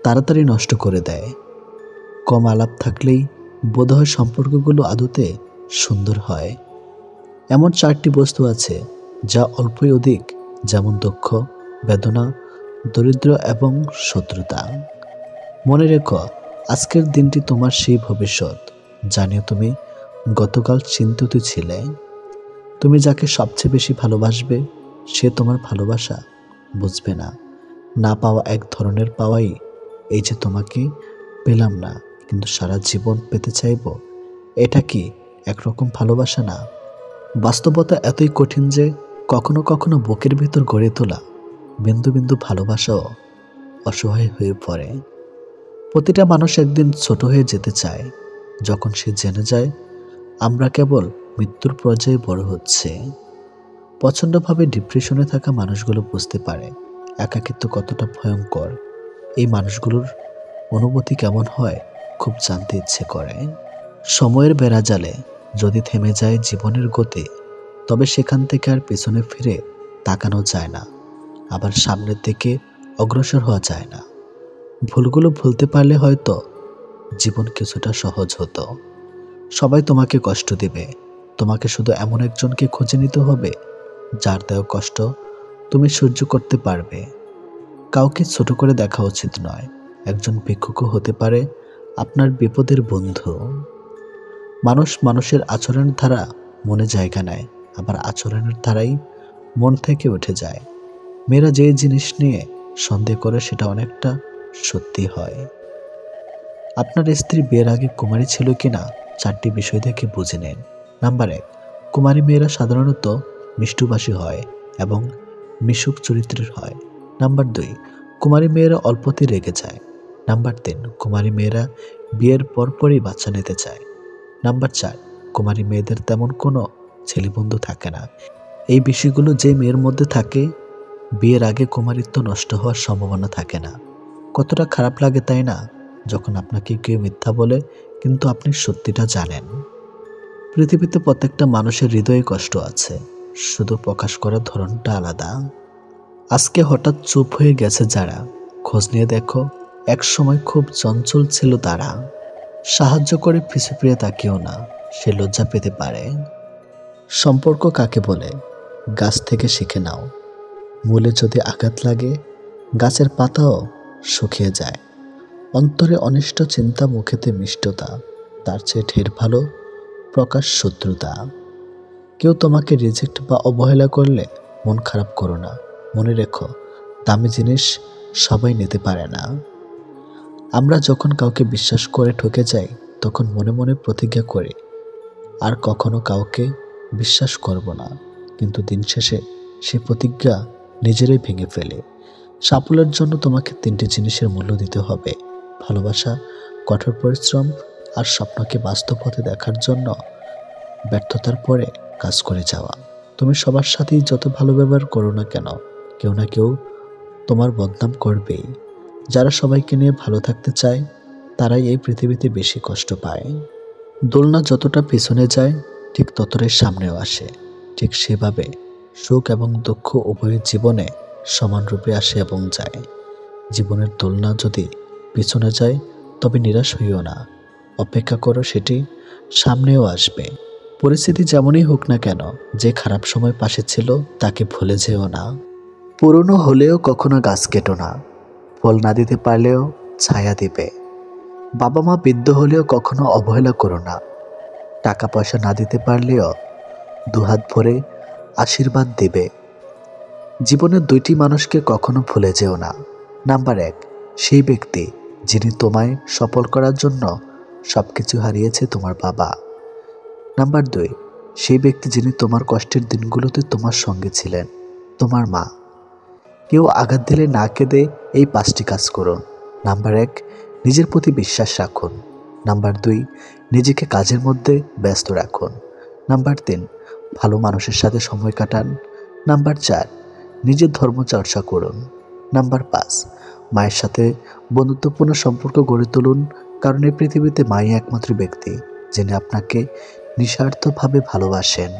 তাড়াতাড়ি নষ্ট করে দেয়। কম আলাপ থাকলেই বোধহয় সম্পর্কগুলো আদতে সুন্দর হয়। এমন 4টি বস্তু আছে যা অল্পই অধিক যেমন দক্ষ, বেদনা, দরিদ্র এবং শত্রুতা। মনে রেখো, আজকের দিনটি তোমার সেই ভবিষ্যৎ জানিয়ে তুমি গতকাল চিন্তিত ছিলে। তুমি যাকে সবচেয়ে বেশি ভালোবাসবে সে তোমার ভালোবাসা বুঝবে না। না পাওয়া এক ধরনের পাওয়াই, এই যে তোমাকে পেলাম না কিন্তু সারা জীবন পেতে চাইব, এটা কি একরকম ভালোবাসা না? বাস্তবতা এতই কঠিন যে কখনো কখনো বুকের ভিতর গড়ে তোলা বিন্দু বিন্দু ভালোবাসাও অসহায় হয়ে পড়ে। প্রতিটা মানুষ একদিন ছোট হয়ে যেতে চায়, যখন সে জেনে যায় আমরা কেবল মৃত্যুর পর্যায়ে বড় হচ্ছে। প্রচণ্ডভাবে ডিপ্রেশনে থাকা মানুষগুলো বুঝতে পারে একাকিত্ব কতটা ভয়ঙ্কর। এই মানুষগুলোর অনুভূতি কেমন হয় খুব জানতে ইচ্ছে করে। সময়ের বেড়াজালে যদি থেমে যায় জীবনের গতি, তবে সেখান থেকে আর পেছনে ফিরে তাকানো যায় না, আবার সামনের দিকে অগ্রসর হওয়া যায় না। ভুলগুলো ভুলতে পারলে হয়তো জীবন কিছুটা সহজ হতো। সবাই তোমাকে কষ্ট দিবে, তোমাকে শুধু এমন একজনকে খুঁজে নিতে হবে যার দেওয়া কষ্ট তুমি সহ্য করতে পারবে। কাউকে ছোট করে দেখা উচিত নয়। একজন ভিক্ষুকও হতে পারে আপনার বিপদের বন্ধু। মানুষ মানুষের আচরণের ধারা মনে জায়গা নেয়, আবার আচরণের ধারাই মন থেকে উঠে যায়। মেয়েরা যে জিনিস নিয়ে সন্দেহ করে সেটা অনেকটা সত্যি হয়। আপনার স্ত্রী বিয়ের আগে কুমারী ছিল কিনা 4টি বিষয় দেখে বুঝে নেন। নাম্বার 1, কুমারী মেয়েরা সাধারণত মিষ্টভাষী হয় এবং মিশুক চরিত্রের হয়। নাম্বার 2, কুমারী মেয়েরা অল্পতেই রেগে যায়। নাম্বার 3, কুমারী মেয়েরা বিয়ের পরপরই বাচ্চা নিতে চায়। নাম্বার 4, কুমারী মেয়েদের তেমন কোনো ছেলেবন্ধু থাকে না। এই বিষয়গুলো যে মেয়ের মধ্যে থাকে, বিয়ের আগে কুমারিত্ব নষ্ট হওয়ার সম্ভাবনা থাকে না। কতটা খারাপ লাগে তাই না, যখন আপনাকে কেউ মিথ্যা বলে কিন্তু আপনি সত্যিটা জানেন। পৃথিবীতে প্রত্যেকটা মানুষের হৃদয়ে কষ্ট আছে, শুধু প্রকাশ করার ধরনটা আলাদা। আজকে হঠাৎ চুপ হয়ে গেছে যারা, খোঁজ নিয়ে দেখো এক সময় খুব চঞ্চল ছিল তারা। সাহায্য করে পিছু ফিরে তাকিও না, সে লজ্জা পেতে পারে। সম্পর্ক কাকে বলে গাছ থেকে শিখে নাও। মূলে যদি আঘাত লাগে গাছের পাতাও শুকিয়ে যায়। অন্তরে অনিষ্ট চিন্তা, মুখেতে মিষ্টতা, তার চেয়ে ঢের ভালো প্রকাশ শত্রুতা। কেউ তোমাকে রিজেক্ট বা অবহেলা করলে মন খারাপ করো না। মনে রেখো, দামি জিনিস সবাই নিতে পারে না। আমরা যখন কাউকে বিশ্বাস করে ঠকে যাই তখন মনে মনে প্রতিজ্ঞা করি আর কখনো কাউকে বিশ্বাস করব না, কিন্তু দিন শেষে সে প্রতিজ্ঞা নিজেরাই ভেঙে ফেলে। সাফল্যের জন্য তোমাকে 3টি জিনিসের মূল্য দিতে হবে: ভালোবাসা, কঠোর পরিশ্রম আর স্বপ্নকে বাস্তব হতে দেখার জন্য ব্যর্থতার পরে কাজ করে যাওয়া। তুমি সবার সাথেই যত ভালো ব্যবহার করো না কেন, কেউ না কেউ তোমার বদনাম করবেই। যারা সবাইকে নিয়ে ভালো থাকতে চায় তারাই এই পৃথিবীতে বেশি কষ্ট পায়। দোলনা যতটা পেছনে যায় ঠিক ততটাই সামনেও আসে। ঠিক সেভাবে সুখ এবং দুঃখ উভয়ের জীবনে সমানরূপে আসে এবং যায়। জীবনের দোলনা যদি পিছনে যায় তবে নিরাশ হইও না, অপেক্ষা করো, সেটি সামনেও আসবে। পরিস্থিতি যেমনই হোক না কেন, যে খারাপ সময় পাশে ছিল তাকে ভুলে যেও না। পুরনো হলেও কখনো গাছ কেটো না, ফল না দিতে পারলেও ছায়া দিবে। বাবা মা বৃদ্ধ হলেও কখনো অবহেলা করো না, টাকা পয়সা না দিতে পারলেও দুহাত ভরে আশীর্বাদ দেবে। জীবনের 2টি মানুষকে কখনো ভুলে যেও না। নাম্বার 1, সেই ব্যক্তি যিনি তোমায় সফল করার জন্য সবকিছু হারিয়েছে, তোমার বাবা। নাম্বার 2, সেই ব্যক্তি যিনি তোমার কষ্টের দিনগুলোতে তোমার সঙ্গে ছিলেন, তোমার মা। কেউ আঘাত দিলে না কেঁদে এই 5টি কাজ করুন। নাম্বার 1, নিজের প্রতি বিশ্বাস রাখুন। নাম্বার 2, নিজেকে কাজের মধ্যে ব্যস্ত রাখুন। নাম্বার 3, ভালো মানুষের সাথে সময় কাটান। নাম্বার 4, নিজের ধর্ম চর্চা করুন। নাম্বার 5, মায়ের সাথে বন্ধুত্বপূর্ণ সম্পর্ক গড়ে তুলুন, কারণ এই পৃথিবীতে মাই একমাত্র ব্যক্তি যিনি আপনাকে নিঃস্বার্থভাবে ভালোবাসেন।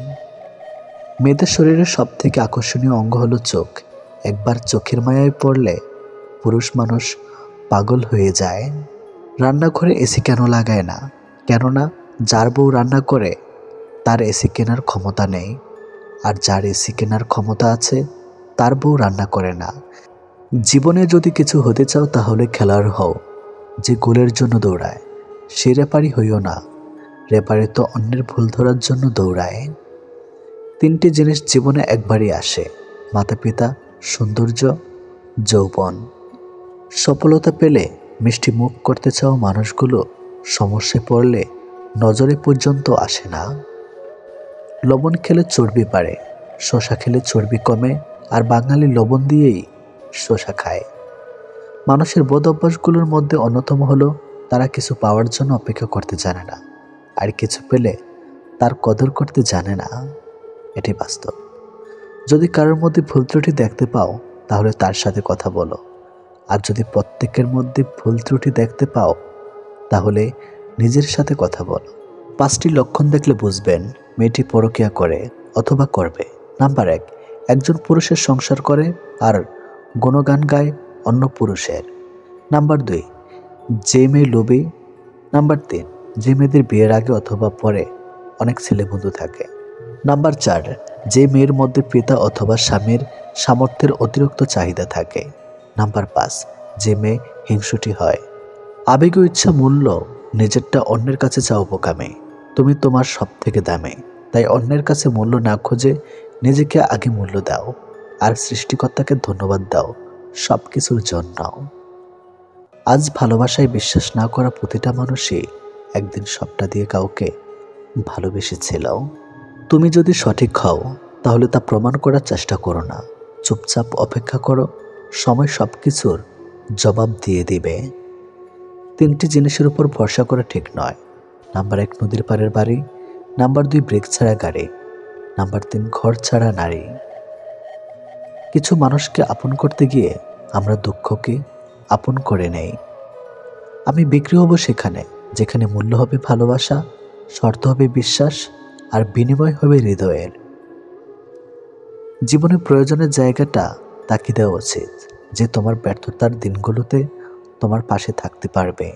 মেয়েদের শরীরের সবথেকে আকর্ষণীয় অঙ্গ হলো চোখ। একবার চোখের মায়ায় পড়লে পুরুষ মানুষ পাগল হয়ে যায়। রান্নাঘরে এসি কেন লাগায় না? কেননা যার বউ রান্না করে তার এসি কেনার ক্ষমতা নেই, আর যার এসি কেনার ক্ষমতা আছে তার বউ রান্না করে না। জীবনে যদি কিছু হতে চাও তাহলে খেলোয়াড় হও, যে গোলের জন্য দৌড়ায়। সে রেফারি হইও না, রেফারি তো অন্যের ভুল ধরার জন্য দৌড়ায়। তিনটি জিনিস জীবনে একবারই আসে: মাতা পিতা, সৌন্দর্য, যৌবন। সফলতা পেলে মিষ্টি মুখ করতে চাও মানুষগুলো সমস্যায় পড়লে নজরে পর্যন্ত আসে না। লবণ খেলে চর্বি বাড়ে, শশা খেলে চর্বি কমে, আর বাঙালি লবণ দিয়েই শশা খায়। মানুষের বদ অভ্যাসগুলোর মধ্যে অন্যতম হলো তারা কিছু পাওয়ার জন্য অপেক্ষা করতে জানে না, আর কিছু পেলে তার কদর করতে জানে না। এটি বাস্তব। যদি কারোর মধ্যে ভুল ত্রুটি দেখতে পাও তাহলে তার সাথে কথা বলো, আর যদি প্রত্যেকের মধ্যে ভুল ত্রুটি দেখতে পাও তাহলে নিজের সাথে কথা বলো। 5টি লক্ষণ দেখলে বুঝবেন মেয়েটি পরকীয়া করে অথবা করবে। নাম্বার 1, একজন পুরুষের সংসার করে আর গুণগান গায় অন্য পুরুষের। নাম্বার 2, যে মেয়ে লোভী। নাম্বার 3, যে মেয়েদের বিয়ের আগে অথবা পরে অনেক ছেলে বন্ধু থাকে। নাম্বার 4, যে মেয়ের মধ্যে পিতা অথবা স্বামীর সামর্থ্যের অতিরিক্ত চাহিদা থাকে। নাম্বার 5, যে মেয়ে হিংসুটি হয়। আবেগ ও ইচ্ছা মূল্য নিজেরটা অন্যের কাছে চাও বোকামে। তুমি তোমার সব থেকে দামে, তাই অন্যের কাছে মূল্য না খুঁজে নিজেকে আগে মূল্য দাও, আর সৃষ্টিকর্তাকে ধন্যবাদ দাও সব কিছুর জন্য। আজ ভালোবাসায় বিশ্বাস না করা প্রতিটা মানুষই একদিন সবটা দিয়ে কাউকে ভালোবেসেছিল। তুমি যদি সঠিক হও তাহলে তা প্রমাণ করার চেষ্টা করো না, চুপচাপ অপেক্ষা করো, সময় সব কিছুর জবাব দিয়ে দিবে। 3টি জিনিসের উপর ভরসা করা ঠিক নয়। নাম্বার 1, নদীর পাড়ের বাড়ি। নাম্বার 2, ব্রেক ছাড়া গাড়ি। নাম্বার 3, ঘর ছাড়া নারী। কিছু মানুষকে আপন করতে গিয়ে আমরা দুঃখকে আপন করে নেই। আমি বিক্রি হব সেখানে যেখানে মূল্য হবে ভালোবাসা, শর্ত হবে বিশ্বাস, আর বিনিময় হবে হৃদয়ের। জীবনে প্রয়োজনের জায়গাটা তাকিয়ে দেওয়া উচিত, যে তোমার ব্যর্থতার দিনগুলোতে তোমার পাশে থাকতে পারবে।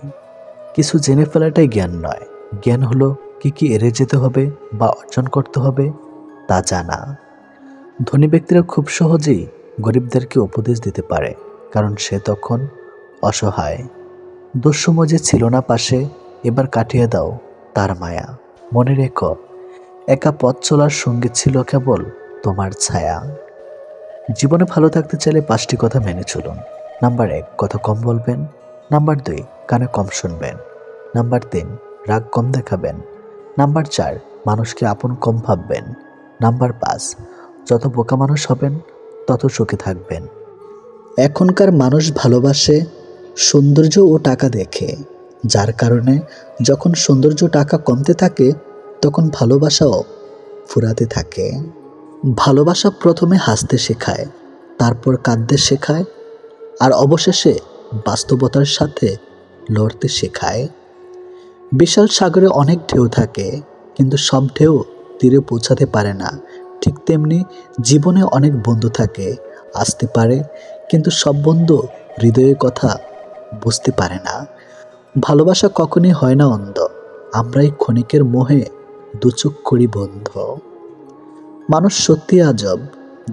কিছু জেনে ফেলাটাই জ্ঞান নয়, জ্ঞান হলো কি এড়িয়ে যেতে হবে বা অর্জন করতে হবে তা জানা। ধনী ব্যক্তিরা খুব সহজেই গরিবদেরকে উপদেশ দিতে পারে, কারণ সে তখন অসহায়। দুঃসময় যে ছিল না পাশে, এবার কাটিয়ে দাও তার মায়া। মনে রেখো, একা পথ চলার সঙ্গে ছিল কেবল তোমার ছায়া। জীবনে ভালো থাকতে চাইলে 5টি কথা মেনে চলুন। নাম্বার 1, কথা কম বলবেন। নাম্বার 2, কানে কম শুনবেন। নাম্বার 3, রাগ কম দেখাবেন। নাম্বার 4, মানুষকে আপন কম ভাববেন। নাম্বার 5, যত বোকা মানুষ হবেন তত সুখে থাকবেন। এখনকার মানুষ ভালোবাসে সৌন্দর্য ও টাকা দেখে, যার কারণে যখন সৌন্দর্য টাকা কমতে থাকে তখন ভালোবাসাও ফুরাতে থাকে। ভালোবাসা প্রথমে হাসতে শেখায়, তারপর কাঁদতে শেখায়, আর অবশেষে বাস্তবতার সাথে লড়তে শেখায়। বিশাল সাগরে অনেক ঢেউ থাকে, কিন্তু সব ঢেউ তীরে পৌঁছাতে পারে না। ঠিক তেমনি জীবনে অনেক বন্ধু থাকে, আসতে পারে, কিন্তু সব বন্ধু হৃদয়ের কথা বুঝতে পারে না। ভালোবাসা কখনই হয় না অন্ধ, আমরাই ক্ষণিকের মোহে দুচোখ করি বন্ধ। মানুষ সত্যি আজব,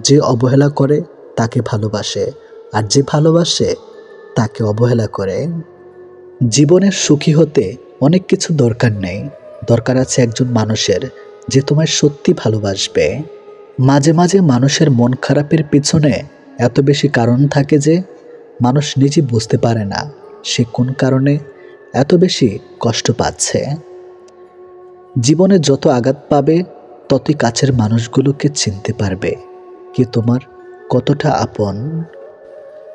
যে অবহেলা করে তাকে ভালোবাসে, আর যে ভালোবাসে তাকে অবহেলা করে। জীবনের সুখী হতে অনেক কিছু দরকার নেই, দরকার আছে একজন মানুষের যে তোমায় সত্যি ভালোবাসবে। মাঝে মাঝে মানুষের মন খারাপের পিছনে এত বেশি কারণ থাকে যে মানুষ নিজে বুঝতে পারে না সে কোন কারণে এত বেশি কষ্ট পাচ্ছে। জীবনে যত আঘাত পাবে ততই কাছের মানুষগুলোকে চিনতে পারবে কে তোমার কতটা আপন।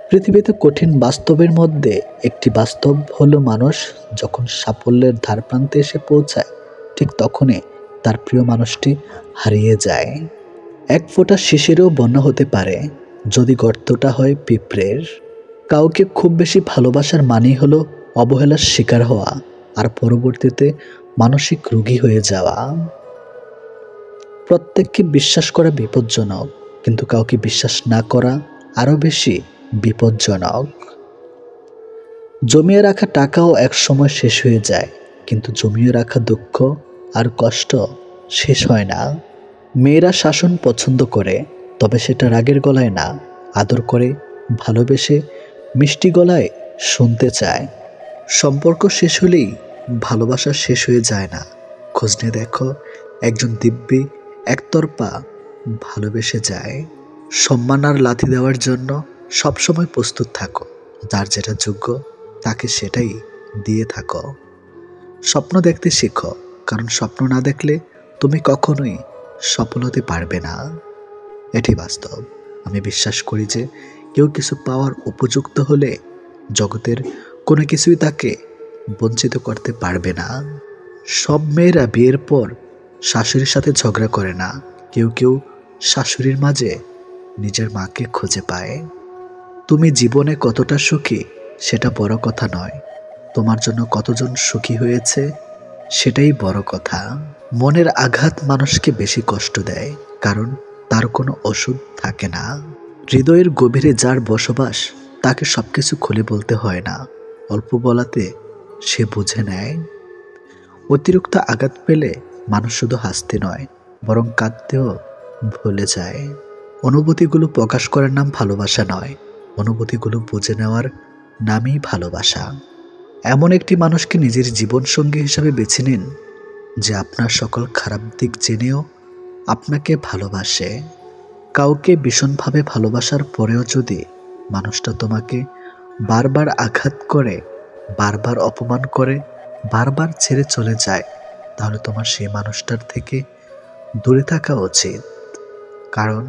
পৃথিবীতে কঠিন বাস্তবের মধ্যে একটি বাস্তব হলো মানুষ যখন সাফল্যের ধারপ্রান্তে এসে পৌঁছায় ঠিক তখনই তার প্রিয় মানুষটি হারিয়ে যায়। এক ফোঁটা শিশিরেও বন্যা হতে পারে যদি গর্তটা হয় পিঁপড়ের। কাউকে খুব বেশি ভালোবাসার মানেই হলো অবহেলার শিকার হওয়া আর পরবর্তীতে মানসিক রোগী হয়ে যাওয়া। প্রত্যেককে বিশ্বাস করা বিপজ্জনক, কিন্তু কাউকে বিশ্বাস না করা আরও বেশি বিপজ্জনক। জমিয়ে রাখা টাকাও এক সময় শেষ হয়ে যায়, কিন্তু জমিয়ে রাখা দুঃখ আর কষ্ট শেষ হয় না। মেয়েরা শাসন পছন্দ করে, তবে সেটা রাগের গলায় না, আদর করে ভালোবেসে মিষ্টি গলায় শুনতে চায়। সম্পর্ক শেষ হলেই ভালোবাসা শেষ হয়ে যায় না। খোঁজ নিয়ে দেখো, একজন দিব্যি একতরফা ভালোবেসে যায়। সম্মান আর লাথি দেওয়ার জন্য সবসময় প্রস্তুত থাকো। যার যেটা যোগ্য তাকে সেটাই দিয়ে থাকো। স্বপ্ন দেখতে শেখো, কারণ স্বপ্ন না দেখলে তুমি কখনোই সফল হতে পারবে না। এটি বাস্তব। আমি বিশ্বাস করি যে কেউ কিছু পাওয়ার উপযুক্ত হলে জগতের কোনো কিছুই তাকে বঞ্চিত করতে পারবে না। সব মেয়েরা বিয়ের পর শাশুড়ির সাথে ঝগড়া করে না। কেউ কেউ শাশুড়ির মাঝে নিজের মাকে খুঁজে পায়। তুমি জীবনে কতটা সুখী সেটা বড় কথা নয়, তোমার জন্য কতজন সুখী হয়েছে সেটাই বড় কথা। মনের আঘাত মানুষকে বেশি কষ্ট দেয়, কারণ তার কোনো ওষুধ থাকে না। হৃদয়ের গভীরে যার বসবাস তাকে সবকিছু খুলে বলতে হয় না, অল্প বলাতে সে বুঝে নেয়। অতিরিক্ত আঘাত পেলে মানুষ শুধু হাসতে নয়, বরং কাঁদতেও ভুলে যায়। অনুভূতিগুলো প্রকাশ করার নাম ভালোবাসা নয়, অনুভূতিগুলো বুঝে নেওয়ার নামই ভালোবাসা। এমন একটি মানুষকে নিজের জীবনসঙ্গী হিসাবে বেছে নিন যে আপনার সকল খারাপ দিক জেনেও আপনাকে ভালোবাসে। কাউকে ভীষণভাবে ভালোবাসার পরেও যদি মানুষটা তোমাকে বারবার আঘাত করে, বারবার অপমান করে, বারবার ছেড়ে চলে যায়, তাহলে তোমার সেই মানুষটার থেকে দূরে থাকা উচিত। কারণ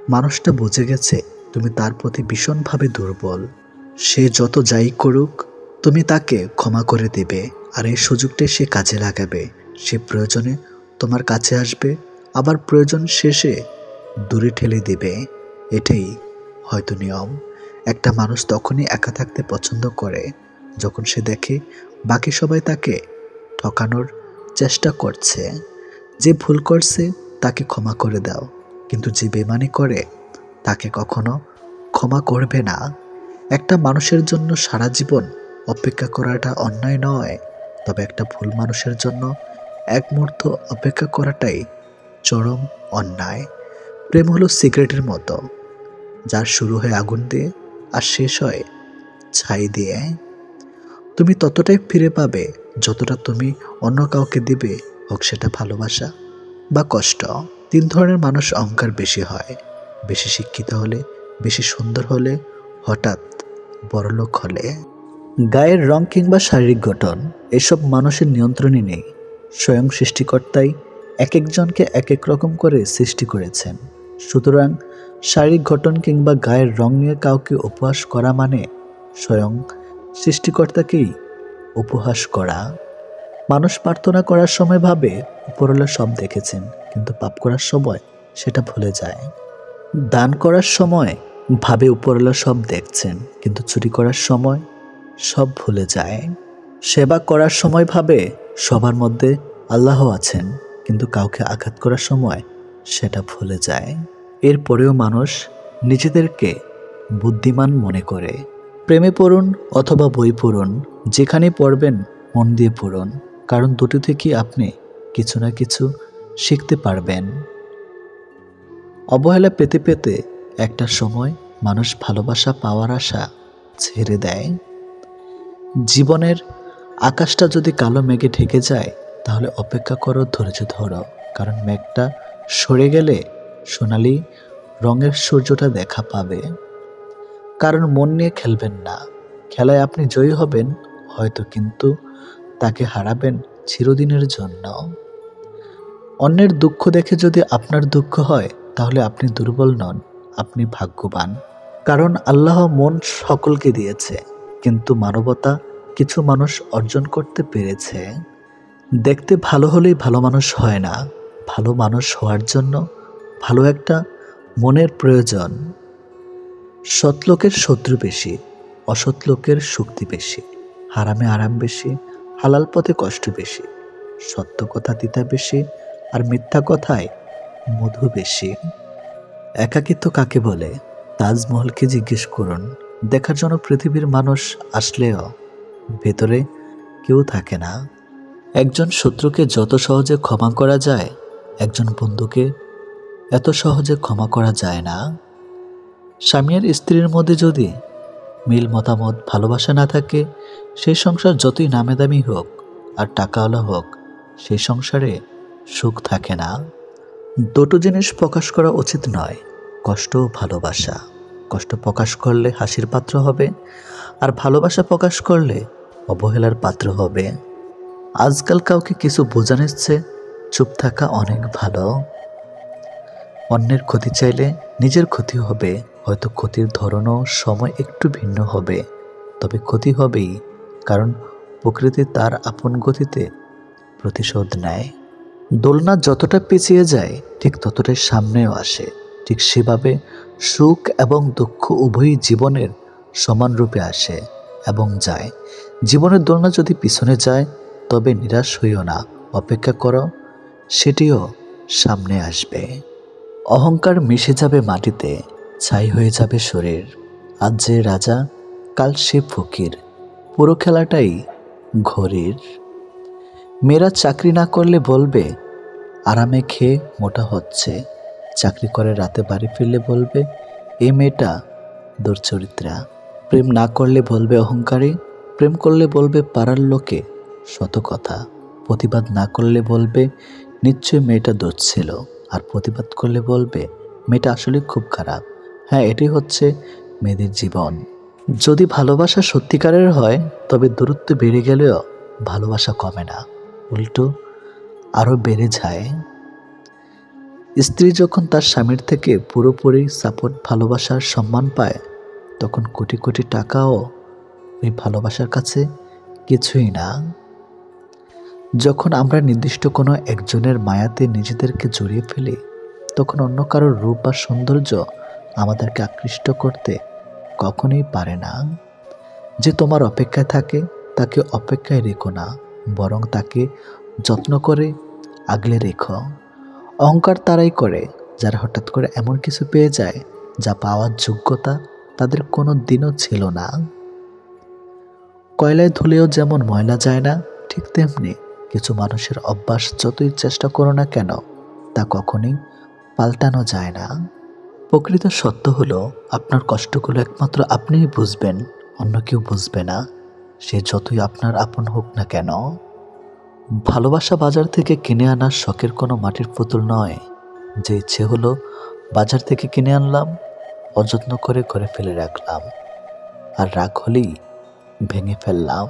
মানুষটা বুঝে গেছে তুমি তার প্রতি ভীষণভাবে দুর্বল। সে যত যাই করুক তুমি তাকে ক্ষমা করে দেবে, আর এই সুযোগটাই সে কাজে লাগাবে। সে প্রয়োজনে তোমার কাছে আসবে, আবার প্রয়োজন শেষে দূরে ঠেলে দেবে। এটাই হয়তো নিয়ম। একটা মানুষ তখনই একা থাকতে পছন্দ করে যখন সে দেখে বাকি সবাই তাকে ঠকানোর চেষ্টা করছে। যে ভুল করছে তাকে ক্ষমা করে দাও, কিন্তু যে বেমানি করে তাকে কখনো ক্ষমা করবে না। একটা মানুষের জন্য সারা জীবন অপেক্ষা করাটা অন্যায় নয়, তবে একটা ভুল মানুষের জন্য এক মুহূর্ত অপেক্ষা করাটাই চরম অন্যায়। প্রেম হলো সিগারেটের মতো, যার শুরু হয় আগুন দিয়ে আর শেষ হয় ছাই দিয়ে। তুমি ততটাই ফিরে পাবে যতটা তুমি অন্য কাউকে দিবে, হোক সেটা ভালোবাসা বা কষ্ট। 3 ধরনের মানুষ অহংকার বেশি হয়: বেশি শিক্ষিত হলে, বেশি সুন্দর হলে, হঠাৎ বড়লোক হলে। গায়ের রং কিংবা শারীরিক গঠন এসব মানুষের নিয়ন্ত্রণে নেই। স্বয়ং সৃষ্টিকর্তাই এক একজনকে এক এক রকম করে সৃষ্টি করেছেন। সুতরাং শারীরিক গঠন কিংবা গায়ের রং নিয়ে কাউকে উপহাস করা মানে স্বয়ং সৃষ্টিকর্তাকেই উপহাস করা। মানুষ প্রার্থনা করার সময় ভাবে উপরওয়ালা সব দেখেছেন, কিন্তু পাপ করার সময় সেটা ভুলে যায়। দান করার সময় ভাবে উপরওয়ালা সব দেখছেন, কিন্তু চুরি করার সময় সব ভুলে যায়। সেবা করার সময় ভাবে সবার মধ্যে আল্লাহ আছেন, কিন্তু কাউকে আঘাত করার সময় সেটা ভুলে যায়। এরপরেও মানুষ নিজেদেরকে বুদ্ধিমান মনে করে। প্রেমে পড়ুন অথবা বই পড়ুন, যেখানে পড়বেন মন দিয়ে পড়ুন, কারণ দুটো থেকেই আপনি কিছু না কিছু শিখতে পারবেন। অবহেলা পেতে পেতে একটা সময় মানুষ ভালোবাসা পাওয়ার আশা ছেড়ে দেয়। জীবনের আকাশটা যদি কালো মেঘে ঢেকে যায়, তাহলে অপেক্ষা করো, ধৈর্য ধরো, কারণ মেঘটা সরে গেলে সোনালি রঙের সূর্যটা দেখা পাবে। কারণ মন নিয়ে খেলবেন না। খেলায় আপনি জয়ী হবেন হয়তো, কিন্তু তাকে হারাবেন চিরদিনের জন্য। অন্যের দুঃখ দেখে যদি আপনার দুঃখ হয়, তাহলে আপনি দুর্বল নন, আপনি ভাগ্যবান। কারণ আল্লাহ মন সকলকে দিয়েছে, কিন্তু মানবতা কিছু মানুষ অর্জন করতে পেরেছে। দেখতে ভালো হলেই ভালো মানুষ হয় না। ভালো মানুষ হওয়ার জন্য ভালো একটা মনের প্রয়োজন। সৎ লোকের শত্রু বেশি, অসৎ লোকের শক্তি বেশি। হারামে আরাম বেশি, হালাল পথে কষ্ট বেশি। সত্য কথা তিতা বেশি, আর মিথ্যা কথায় মধু বেশি। একাকিত্ব কাকে বলে? তাজমহলকে জিজ্ঞেস করুন। দেখার জন্য পৃথিবীর মানুষ আসলেও ভেতরে কেউ থাকে না। একজন শত্রুকে যত সহজে ক্ষমা করা যায়, একজন বন্ধুকে এত সহজে ক্ষমা করা যায় না। স্বামী আর স্ত্রীর মধ্যে যদি মিল মতামত ভালোবাসা না থাকে, সেই সংসার যতই নামে দামি হোক আর টাকাওয়ালা হোক, সেই সংসারে সুখ থাকে না। দুটো জিনিস প্রকাশ করা উচিত নয়, কষ্ট ও ভালোবাসা। কষ্ট প্রকাশ করলে হাসির পাত্র হবে, আর ভালোবাসা প্রকাশ করলে অবহেলার পাত্র হবে। আজকাল কাউকে কিছু বোঝানোর চেয়ে চুপ থাকা অনেক ভালো। অন্যের ক্ষতি চাইলে নিজের ক্ষতি হবে, হয়তো ক্ষতির ধরনও সময় একটু ভিন্ন হবে, তবে ক্ষতি হবেই, কারণ প্রকৃতি তার আপন গতিতে প্রতিশোধ নেয়। দোলনা যতটা পিছিয়ে যায় ঠিক ততটাই সামনেও আসে। ঠিক সেভাবে সুখ এবং দুঃখ উভয়ই জীবনের সমান রূপে আসে এবং যায়। জীবনের দোলনা যদি পিছনে যায় তবে নিরাশ হইও না, অপেক্ষা করো, সেটিও সামনে আসবে। অহংকার মিশে যাবে মাটিতে, ছাই হয়ে যাবে শরীর। আজ যে রাজা, কাল সে ফকির, পুরো খেলাটাই ঘড়ির। মেয়েরা চাকরি না করলে বলবে আরামে খেয়ে মোটা হচ্ছে, চাকরি করে রাতে বাড়ি ফিরলে বলবে এই মেয়েটা দুর্চরিত্রা। প্রেম না করলে বলবে অহংকারী, প্রেম করলে বলবে পাড়ার লোকে শত কথা। প্রতিবাদ না করলে বলবে নিশ্চয়ই মেয়েটা দোষ ছিল, আর প্রতিবাদ করলে বলবে মেয়েটা আসলে খুব খারাপ। হ্যাঁ, এটি হচ্ছে মেয়েদের জীবন। যদি ভালোবাসা সত্যিকারের হয় তবে দূরত্ব বেড়ে গেলেও ভালোবাসা কমে না, উল্টো আরও বেড়ে যায়। স্ত্রী যখন তার স্বামীর থেকে পুরোপুরি সাপোর্ট, ভালোবাসার সম্মান পায়, তখন কোটি কোটি টাকাও ওই ভালোবাসার কাছে কিছুই না। যখন আমরা নির্দিষ্ট কোনো একজনের মায়াতে নিজেদেরকে জড়িয়ে ফেলি, তখন অন্য কারোর রূপ বা সৌন্দর্য আমাদেরকে আকৃষ্ট করতে কখনোই পারে না। যে তোমার অপেক্ষায় থাকে তাকে অপেক্ষায় রেখো না, বরং তাকে যত্ন করে আগলে রেখো। অহংকার তারাই করে যারা হঠাৎ করে এমন কিছু পেয়ে যায় যা পাওয়ার যোগ্যতা তাদের কোনো দিনও ছিল না। কয়লায় ধুলেও যেমন ময়লা যায় না, ঠিক তেমনি কিছু মানুষের অভ্যাস যতই চেষ্টা করো না কেন তা কখনোই পাল্টানো যায় না। প্রকৃত সত্য হলো আপনার কষ্টগুলো একমাত্র আপনিই বুঝবেন, অন্য কেউ বুঝবে না, সে যতই আপনার আপন হোক না কেন। ভালোবাসা বাজার থেকে কিনে আনা শখের কোনো মাটির পুতুল নয়, যে ইচ্ছে হলো বাজার থেকে কিনে আনলাম, অযত্ন করে ঘরে ফেলে রাখলাম, আর রাগ হলেই ভেঙে ফেললাম।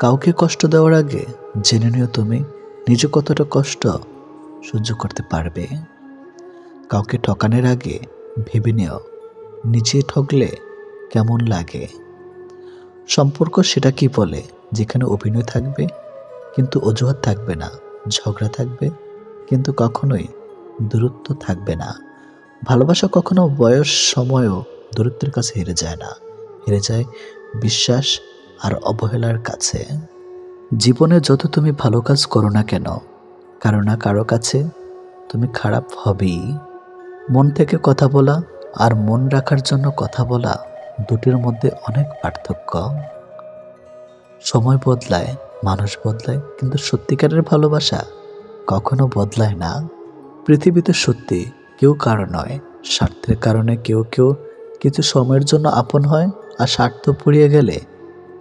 কাউকে কষ্ট দেওয়ার আগে জেনে নিও তুমি নিজে কতটা কষ্ট সহ্য করতে পারবে। কাউকে ঠকানোর আগে ভেবে নিও নিজে ঠকলে কেমন লাগে। সম্পর্ক সেটা কি বলে যেখানে অভিনয় থাকবে কিন্তু অজুহাত থাকবে না, ঝগড়া থাকবে কিন্তু কখনোই দূরত্ব থাকবে না। ভালোবাসা কখনো বয়স সময়ও দূরত্বের কাছে হেরে যায় না, হেরে যায় বিশ্বাস আর অবহেলার কাছে। জীবনে যত তুমি ভালো কাজ করো না কেন, কারো না কারো কাছে তুমি খারাপ হবেই। মন থেকে কথা বলা আর মন রাখার জন্য কথা বলা, দুটির মধ্যে অনেক পার্থক্য। সময় বদলায়, মানুষ বদলায়, কিন্তু সত্যিকারের ভালোবাসা কখনো বদলায় না। পৃথিবীতে সত্যি কেউ কারো নয়, স্বার্থের কারণে কেউ কেউ কিছু সময়ের জন্য আপন হয়, আর স্বার্থ পুড়িয়ে গেলে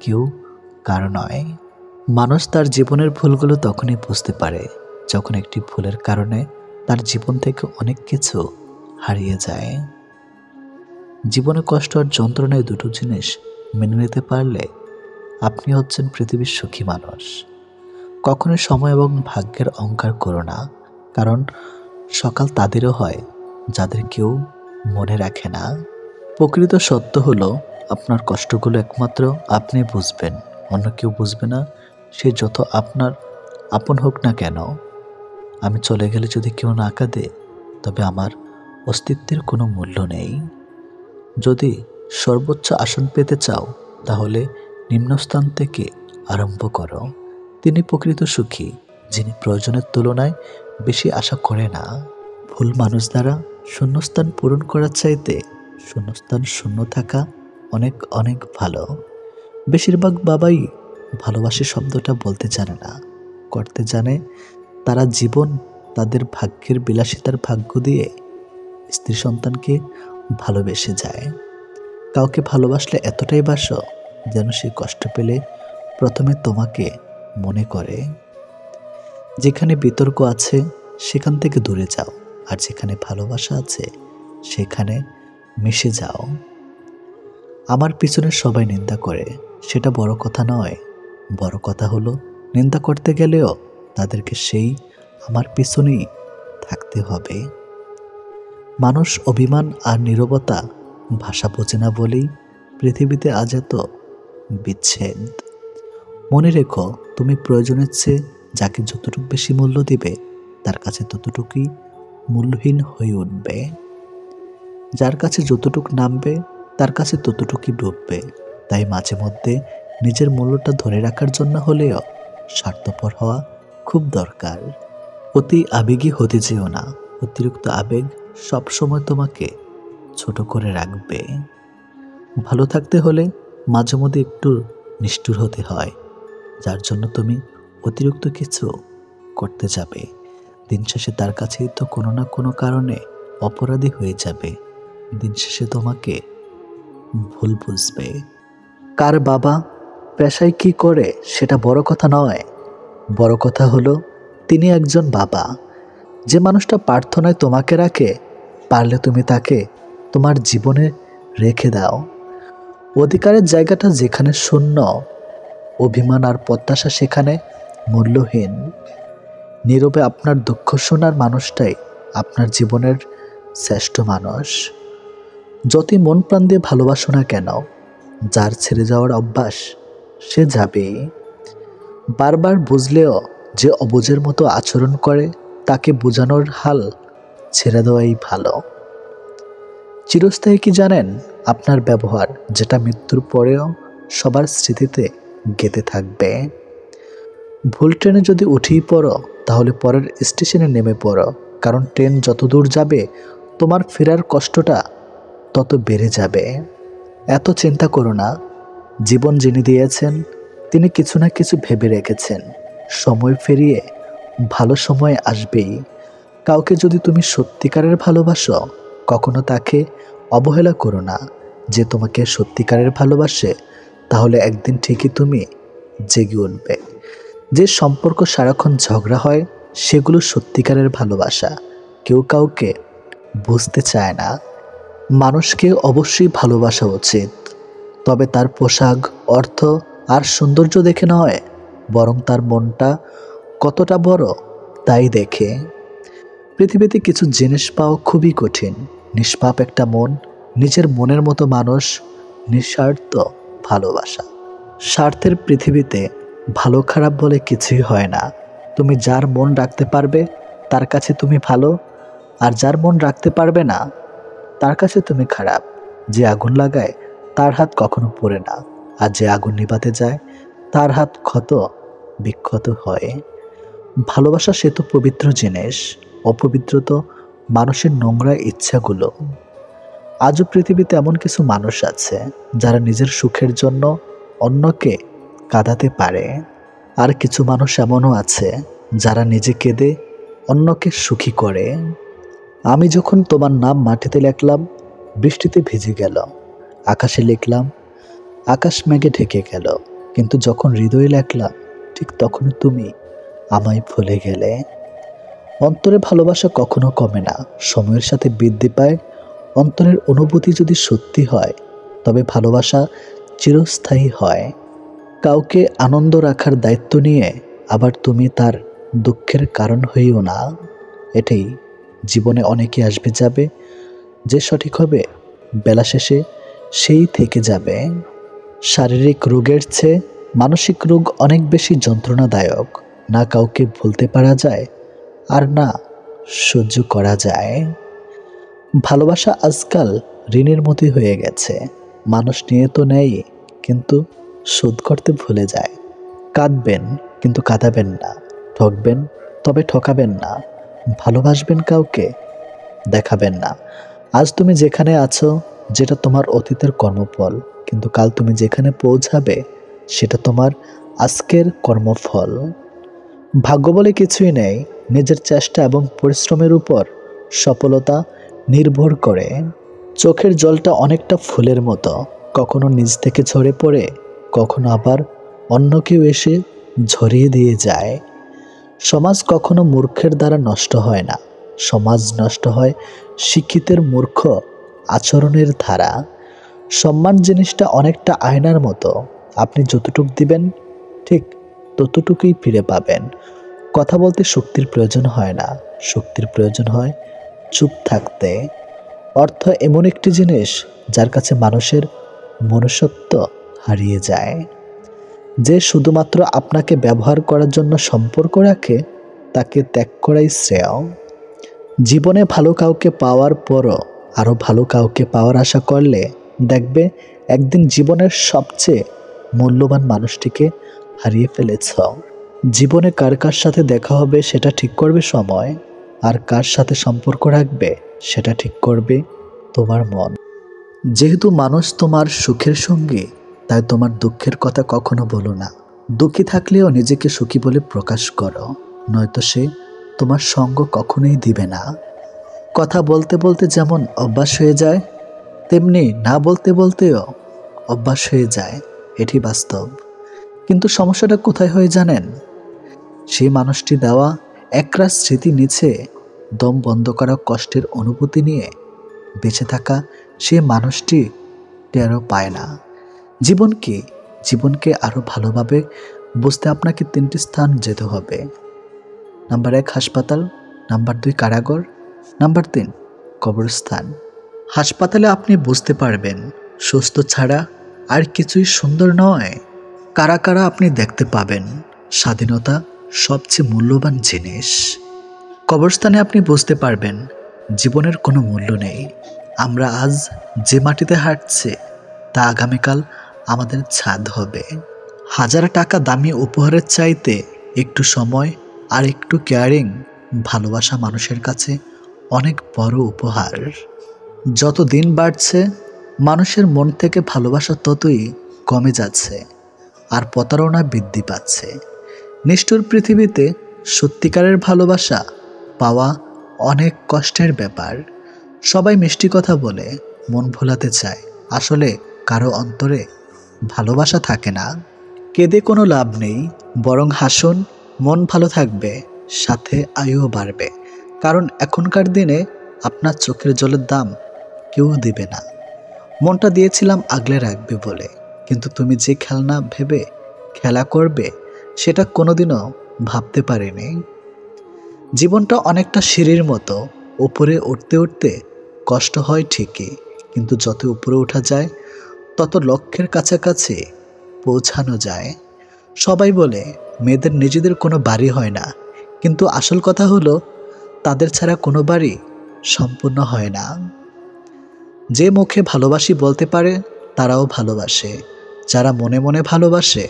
কেউ কারো নয়। মানুষ তার জীবনের ভুলগুলো তখনই বুঝতে পারে যখন একটি ভুলের কারণে তার জীবন থেকে অনেক কিছু হারিয়ে যায়। জীবনে কষ্ট আর যন্ত্রণায় দুটো জিনিস মেনে নিতে পারলে আপনি হচ্ছেন পৃথিবীর সুখী মানুষ। কখনোই সময় এবং ভাগ্যের অহংকার করো না, কারণ সকাল তাদেরও হয় যাদের কেউ মনে রাখে না। প্রকৃত সত্য হলো আপনার কষ্টগুলো একমাত্র আপনি বুঝবেন, অন্য কেউ বুঝবে না, সে যত আপনার আপন হোক না কেন। আমি চলে গেলে যদি কেউ না কাঁদে তবে আমার অস্তিত্বের কোনো মূল্য নেই। যদি সর্বোচ্চ আসন পেতে চাও তাহলে নিম্নস্থান থেকে আরম্ভ করো। তিনি প্রকৃত সুখী যিনি প্রয়োজনের তুলনায় বেশি আশা করে না। ভুল মানুষ দ্বারা শূন্যস্থান পূরণ করার চাইতে শূন্যস্থান শূন্য থাকা অনেক অনেক ভালো। বেশিরভাগ বাবাই ভালোবাসি শব্দটা বলতে জানে না, করতে জানে। তারা জীবন তাদের ভাগ্যের বিলাসিতার ভাগ্য দিয়ে স্ত্রী সন্তানকে ভালোবেসে যায়। কাউকে ভালোবাসলে এতটাই বাসো যেন সে কষ্ট পেলে প্রথমে তোমাকে মনে করে। যেখানে বিতর্ক আছে সেখান থেকে দূরে যাও, আর যেখানে ভালোবাসা আছে সেখানে মিশে যাও। আমার পিছনে সবাই নিন্দা করে, সেটা বড় কথা নয়। বড় কথা হলো নিন্দা করতে গেলেও তাদেরকে সেই আমার পিছনেই থাকতে হবে। মানুষ অভিমান আর নীরবতা ভাষা বোঝে না বলেই পৃথিবীতে আজ এত বিচ্ছেদ। মনে রেখো, তুমি প্রয়োজনের চেয়ে যাকে যতটুকু বেশি মূল্য দিবে তার কাছে ততটুকুই মূল্যহীন হয়ে উঠবে। যার কাছে যতটুকু নামবে তার কাছে ততটুকুই ডুববে। তাই মাঝে মধ্যে নিজের মূল্যটা ধরে রাখার জন্য হলেও স্বার্থপর হওয়া খুব দরকার। অতি আবেগী হতে যেও না। অতিরিক্ত আবেগ সবসময় তোমাকে ছোট করে রাখবে। ভালো থাকতে হলে মাঝে মধ্যে একটু নিষ্ঠুর হতে হয়, যার জন্য তুমি অতিরিক্ত কিছু করতে যাবে। দিন শেষে তার কাছেই তো কোনো না কোনো কারণে অপরাধী হয়ে যাবে। দিন শেষে তোমাকে ভুল বুঝবে। কার বাবা পেশায় কি করে সেটা বড় কথা নয়। বড় কথা হলো তিনি একজন বাবা। যে মানুষটা প্রার্থনায় তোমাকে রাখে, পারলে তুমি তাকে তোমার জীবনে রেখে দাও। অধিকারের জায়গাটা যেখানে শূন্য, অভিমান আর প্রত্যাশা সেখানে মূল্যহীন। নীরবে আপনার দুঃখ শোনার মানুষটাই আপনার জীবনের শ্রেষ্ঠ মানুষ। যতই মন প্রাণ দিয়ে ভালোবাসো না কেন, যার ছেড়ে যাওয়ার অভ্যাস সে যাবেই। বারবার বুঝলেও যে অবুঝের মতো আচরণ করে, তাকে বোঝানোর হাল ছেড়ে দেওয়াই ভালো। চিরস্থায়ী কি জানেন? আপনার ব্যবহার, যেটা মৃত্যুর পরেও সবার স্মৃতিতে গেঁথে থাকবে। ভুল ট্রেনে যদি উঠেই পড়ো, তাহলে পরের স্টেশনে নেমে পড়ো, কারণ ট্রেন যত দূর যাবে তোমার ফেরার কষ্টটা তত বেড়ে যাবে। এত চিন্তা করো না। জীবন যিনি দিয়েছেন তিনি কিছু না কিছু ভেবে রেখেছেন। সময় ফেরিয়ে ভালো সময় আসবেই। কাউকে যদি তুমি সত্যিকারের ভালোবাসো, কখনো তাকে অবহেলা করো না। যে তোমাকে সত্যিকারের ভালোবাসে, তাহলে একদিন ঠিকই তুমি জেগে উঠবে। যে সম্পর্ক সারাক্ষণ ঝগড়া হয়, সেগুলো সত্যিকারের ভালোবাসা। কেউ কাউকে বুঝতে চায় না। মানুষকে অবশ্যই ভালোবাসা উচিত, তবে তার পোশাক, অর্থ আর সৌন্দর্য দেখে নয়, বরং তার মনটা কতটা বড় তাই দেখে। পৃথিবীতে কিছু জিনিস পাওয়া খুবই কঠিন। নিষ্পাপ একটা মন, নিজের মনের মতো মানুষ, নিঃস্বার্থ ভালোবাসা। স্বার্থের পৃথিবীতে ভালো খারাপ বলে কিছুই হয় না। তুমি যার মন রাখতে পারবে তার কাছে তুমি ভালো, আর যার মন রাখতে পারবে না তার কাছে তুমি খারাপ। যে আগুন লাগায় তার হাত কখনো পড়ে না, আর যে আগুন নিভাতে যায় তার হাত ক্ষত বিক্ষত হয়। ভালোবাসা সে তো পবিত্র জিনিস, অপবিত্র তো মানুষের নোংরা ইচ্ছাগুলো। আজও পৃথিবীতে এমন কিছু মানুষ আছে যারা নিজের সুখের জন্য অন্যকে কাঁদাতে পারে, আর কিছু মানুষ এমনও আছে যারা নিজে কেঁদে অন্যকে সুখী করে। আমি যখন তোমার নাম মাটিতে লিখলাম, বৃষ্টিতে ভিজে গেল। আকাশে লিখলাম, আকাশ মেঘে ঢেকে গেল। কিন্তু যখন হৃদয়ে লিখলাম, ঠিক তখনই তুমি আমায় ভুলে গেলে। অন্তরে ভালোবাসা কখনো কমে না, সময়ের সাথে বৃদ্ধি পায়। অন্তরের অনুভূতি যদি সত্যি হয়, তবে ভালোবাসা চিরস্থায়ী হয়। কাউকে আনন্দ রাখার দায়িত্ব নিয়ে আবার তুমি তার দুঃখের কারণ হইও না। এটাই, জীবনে অনেকে আসবে যাবে, যে সঠিক হবে বেলা শেষে সেই থেকে যাবে। শারীরিক রোগের চেয়ে মানসিক রোগ অনেক বেশি যন্ত্রণাদায়ক। না কাউকে ভুলতে পারা যায়, আর না সহ্য করা যায়। ভালোবাসা আজকাল ঋণের মতোই হয়ে গেছে। মানুষ নিয়ে তো নেয়, কিন্তু শোধ করতে ভুলে যায়। কাঁদবেন কিন্তু কাঁদাবেন না, ঠকবেন তবে ঠকাবেন না। ভালোবাসবেন কাউকে, দেখাবেন না। আজ তুমি যেখানে আছো, যেটা তোমার অতীতের কর্মফল, কিন্তু কাল তুমি যেখানে পৌঁছাবে সেটা তোমার আজকের কর্মফল। ভাগ্য বলে কিছুই নেই, নিজের চেষ্টা এবং পরিশ্রমের উপর সফলতা নির্ভর করে। চোখের জলটা অনেকটা ফুলের মতো, কখনো নিজ থেকে ঝরে পড়ে, কখনো আবার অন্য কেউ এসে ঝরিয়ে দিয়ে যায়। সমাজ কখনো মূর্খের দ্বারা নষ্ট হয় না, সমাজ নষ্ট হয় শিক্ষিতের মূর্খ আচরণের ধারা। সম্মান জিনিসটা অনেকটা আয়নার মতো, আপনি যতটুক দিবেন ঠিক ততটুকুই ফিরে পাবেন। কথা বলতে শক্তির প্রয়োজন হয় না, শক্তির প্রয়োজন হয় চুপ থাকতে। অর্থ এমন একটি জিনিস যার কাছে মানুষের মনুষ্যত্ব হারিয়ে যায়। যে শুধুমাত্র আপনাকে ব্যবহার করার জন্য সম্পর্ক রাখে, তাকে ত্যাগ করাই শ্রেয়। জীবনে ভালো কাউকে পাওয়ার পরও আরও ভালো কাউকে পাওয়ার আশা করলে দেখবে একদিন জীবনের সবচেয়ে মূল্যবান মানুষটিকে হারিয়ে ফেলেছ। জীবনে কার কার সাথে দেখা হবে সেটা ঠিক করবে সময়, আর কার সাথে সম্পর্ক রাখবে সেটা ঠিক করবে তোমার মন। যেহেতু মানুষ তোমার সুখের সঙ্গী, তাই তোমার দুঃখের কথা কখনো বলো না। দুঃখী থাকলেও নিজেকে সুখী বলে প্রকাশ করো, নয়তো সে তোমার সঙ্গ কখনোই দিবে না। কথা বলতে বলতে যেমন অভ্যাস হয়ে যায়, তেমনি না বলতে বলতেও অভ্যাস হয়ে যায়, এটি বাস্তব। কিন্তু সমস্যাটা কোথায় হয় জানেন? সেই মানুষটি দেওয়া একরাশ স্মৃতি নিচে দম বন্ধ করা কষ্টের অনুভূতি নিয়ে বেঁচে থাকা সেই মানুষটি টেরও পায় না। জীবনকে আরও ভালোভাবে বুঝতে আপনাকে 3টি স্থান যেতে হবে। নাম্বার 1 হাসপাতাল, নাম্বার 2 কারাগার, নাম্বার 3 কবরস্থান। হাসপাতালে আপনি বুঝতে পারবেন সুস্থ ছাড়া আর কিছুই সুন্দর নয়। কারা কারা আপনি দেখতে পাবেন স্বাধীনতা সবচেয়ে মূল্যবান জিনিস। কবরস্থানে আপনি বুঝতে পারবেন জীবনের কোনো মূল্য নেই। আমরা আজ যে মাটিতে হাঁটছি তা আগামীকাল আমাদের ছাদ হবে। হাজার টাকা দামি উপহারের চাইতে একটু সময় আর একটু কেয়ারিং ভালোবাসা মানুষের কাছে অনেক বড় উপহার। যত দিন বাড়ছে মানুষের মন থেকে ভালোবাসা ততই কমে যাচ্ছে, আর প্রতারণা বৃদ্ধি পাচ্ছে। নিষ্ঠুর পৃথিবীতে সত্যিকারের ভালোবাসা পাওয়া অনেক কষ্টের ব্যাপার। সবাই মিষ্টি কথা বলে মন ভোলাতে চায়, আসলে কারো অন্তরে ভালোবাসা থাকে না। কেঁদে কোনো লাভ নেই, বরং হাসুন, মন ভালো থাকবে, সাথে আয়ুও বাড়বে। কারণ এখনকার দিনে আপনার চোখের জলের দাম কেউ দিবে না। মনটা দিয়েছিলাম আগলে রাখবে বলে, কিন্তু তুমি যে খেলনা ভেবে খেলা করবে সেটা কোনোদিনও ভাবতে পারিনি। জীবনটা অনেকটা সিঁড়ির মতো, উপরে উঠতে উঠতে কষ্ট হয় ঠিকই, কিন্তু যত উপরে ওঠা যায় তত লক্ষ্যের কাছাকাছি পৌঁছানো যায়। সবাই বলে মেয়েদের নিজেদের কোনো বাড়ি হয় না, কিন্তু আসল কথা হলো তাদের ছাড়া কোনো বাড়ি সম্পূর্ণ হয় না। যে মুখে ভালোবাসি বলতে পারে তারাও ভালোবাসে, যারা মনে মনে ভালোবাসে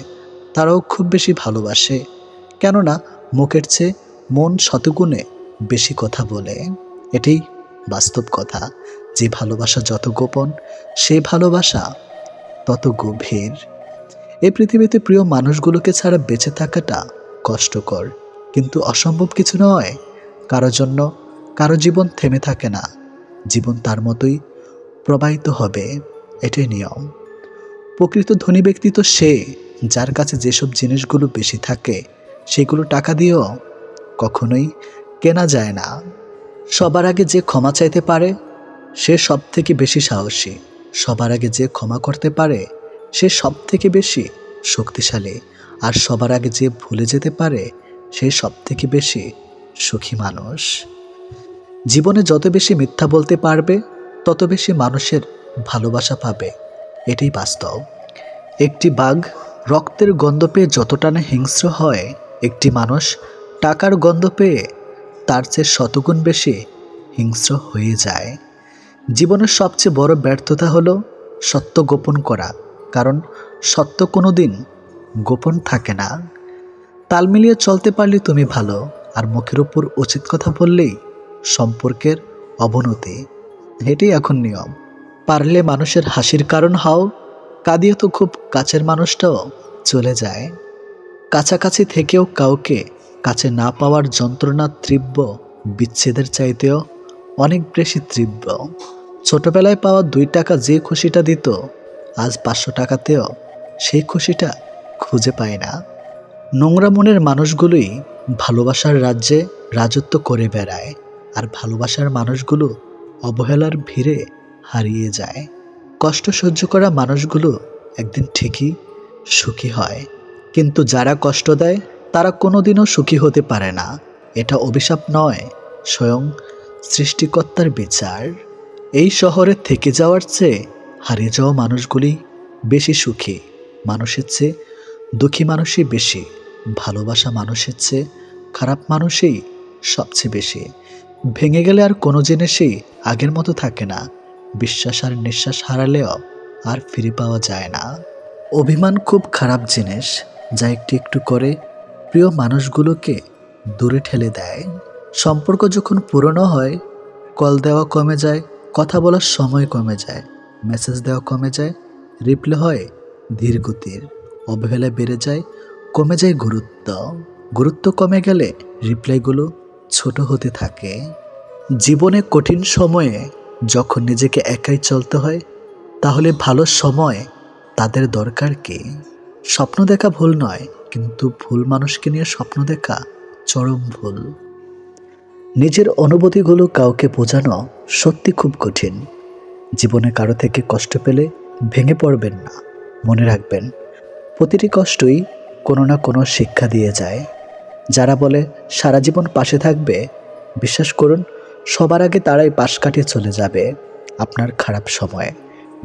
তারাও খুব বেশি ভালোবাসে। কেননা মুখের চেয়ে মন শতগুণে বেশি কথা বলে। এটাই বাস্তব কথা। যে ভালোবাসা যত গোপন, সেই ভালোবাসা তত গভীর। এই পৃথিবীতে প্রিয় মানুষগুলোকে ছাড়া বেঁচে থাকাটা কষ্টকর, কিন্তু অসম্ভব কিছু নয়। কারো জন্য কারো জীবন থেমে থাকে না, জীবন তার মতোই প্রবাহিত হবে, এটাই নিয়ম। প্রকৃত ধনী ব্যক্তি তো সে যার কাছে যেসব জিনিসগুলো বেশি থাকে সেগুলো টাকা দিয়েও কখনোই কেনা যায় না। সবার আগে যে ক্ষমা চাইতে পারে সে সব থেকে বেশি সাহসী। সবার আগে যে ক্ষমা করতে পারে সে সব থেকে বেশি শক্তিশালী। আর সবার আগে যে ভুলে যেতে পারে সে সব থেকে বেশি সুখী মানুষ। জীবনে যত বেশি মিথ্যা বলতে পারবে তত বেশি মানুষের ভালোবাসা পাবে, এটাই বাস্তব। একটি বাঘ রক্তের গন্ধ পেয়ে যতটা না হিংস্র হয়, একটি মানুষ টাকার গন্ধ পেয়ে তার চেয়ে শতগুণ বেশি হিংস্র হয়ে যায়। জীবনের সবচেয়ে বড় ব্যর্থতা হলো সত্য গোপন করা, কারণ সত্য কোনো দিন গোপন থাকে না। তাল মিলিয়ে চলতে পারলে তুমি ভালো, আর মুখের উপর উচিত কথা বললেই সম্পর্কের অবনতি, এটাই এখন নিয়ম। পারলে মানুষের হাসির কারণ হও, কাঁদিয়ে তো খুব কাছের মানুষটাও চলে যায়। কাছাকাছি থেকেও কাউকে কাছে না পাওয়ার যন্ত্রণা তীব্র বিচ্ছেদের চাইতেও অনেক বেশি তীব্র। ছোটবেলায় পাওয়া 2 টাকা যে খুশিটা দিত, আজ 500 টাকাতেও সেই খুশিটা খুঁজে পায় না। নোংরা মনের মানুষগুলোই ভালোবাসার রাজ্যে রাজত্ব করে বেড়ায়, আর ভালোবাসার মানুষগুলো অবহেলার ভিড়ে হারিয়ে যায়। কষ্ট সহ্য করা মানুষগুলো একদিন ঠিকই সুখী হয়, কিন্তু যারা কষ্ট দেয় তারা কোনোদিনও সুখী হতে পারে না। এটা অভিশাপ নয়, স্বয়ং সৃষ্টিকর্তার বিচার। এই শহরে থেকে যাওয়ার চেয়ে হারিয়ে যাওয়া মানুষগুলি বেশি সুখী। মানুষের চেয়ে দুঃখী মানুষই বেশি, ভালোবাসা মানুষের চেয়ে খারাপ মানুষই সবচেয়ে বেশি। ভেঙে গেলে আর কোনো জিনিসই আগের মতো থাকে না। বিশ্বাস আর নিঃশ্বাস হারালেও আর ফিরে পাওয়া যায় না। অভিমান খুব খারাপ জিনিস, যা একটু একটু করে প্রিয় মানুষগুলোকে দূরে ঠেলে দেয়। সম্পর্ক যখন পুরনো হয়, কল দেওয়া কমে যায়, কথা বলার সময় কমে যায়, মেসেজ দেওয়া কমে যায়, রিপ্লাই হয় ধীর গতির, অবহেলায় বেড়ে যায়, কমে যায় গুরুত্ব। গুরুত্ব কমে গেলে রিপ্লাইগুলো ছোট হতে থাকে। জীবনে কঠিন সময়ে যখন নিজেকে একাই চলতে হয়, তাহলে ভালো সময় তাদের দরকার কি? স্বপ্ন দেখা ভুল নয়, কিন্তু ভুল মানুষকে নিয়ে স্বপ্ন দেখা চরম ভুল। নিজের অনুভূতিগুলো কাউকে বোঝানো সত্যি খুব কঠিন। জীবনে কারো থেকে কষ্ট পেলে ভেঙে পড়বেন না। মনে রাখবেন, প্রতিটি কষ্টই কোনো না কোনো শিক্ষা দিয়ে যায়। যারা বলে সারা জীবন পাশে থাকবে, বিশ্বাস করুন, সবার আগে তারাই পাশ কাটিয়ে চলে যাবে। আপনার খারাপ সময়ে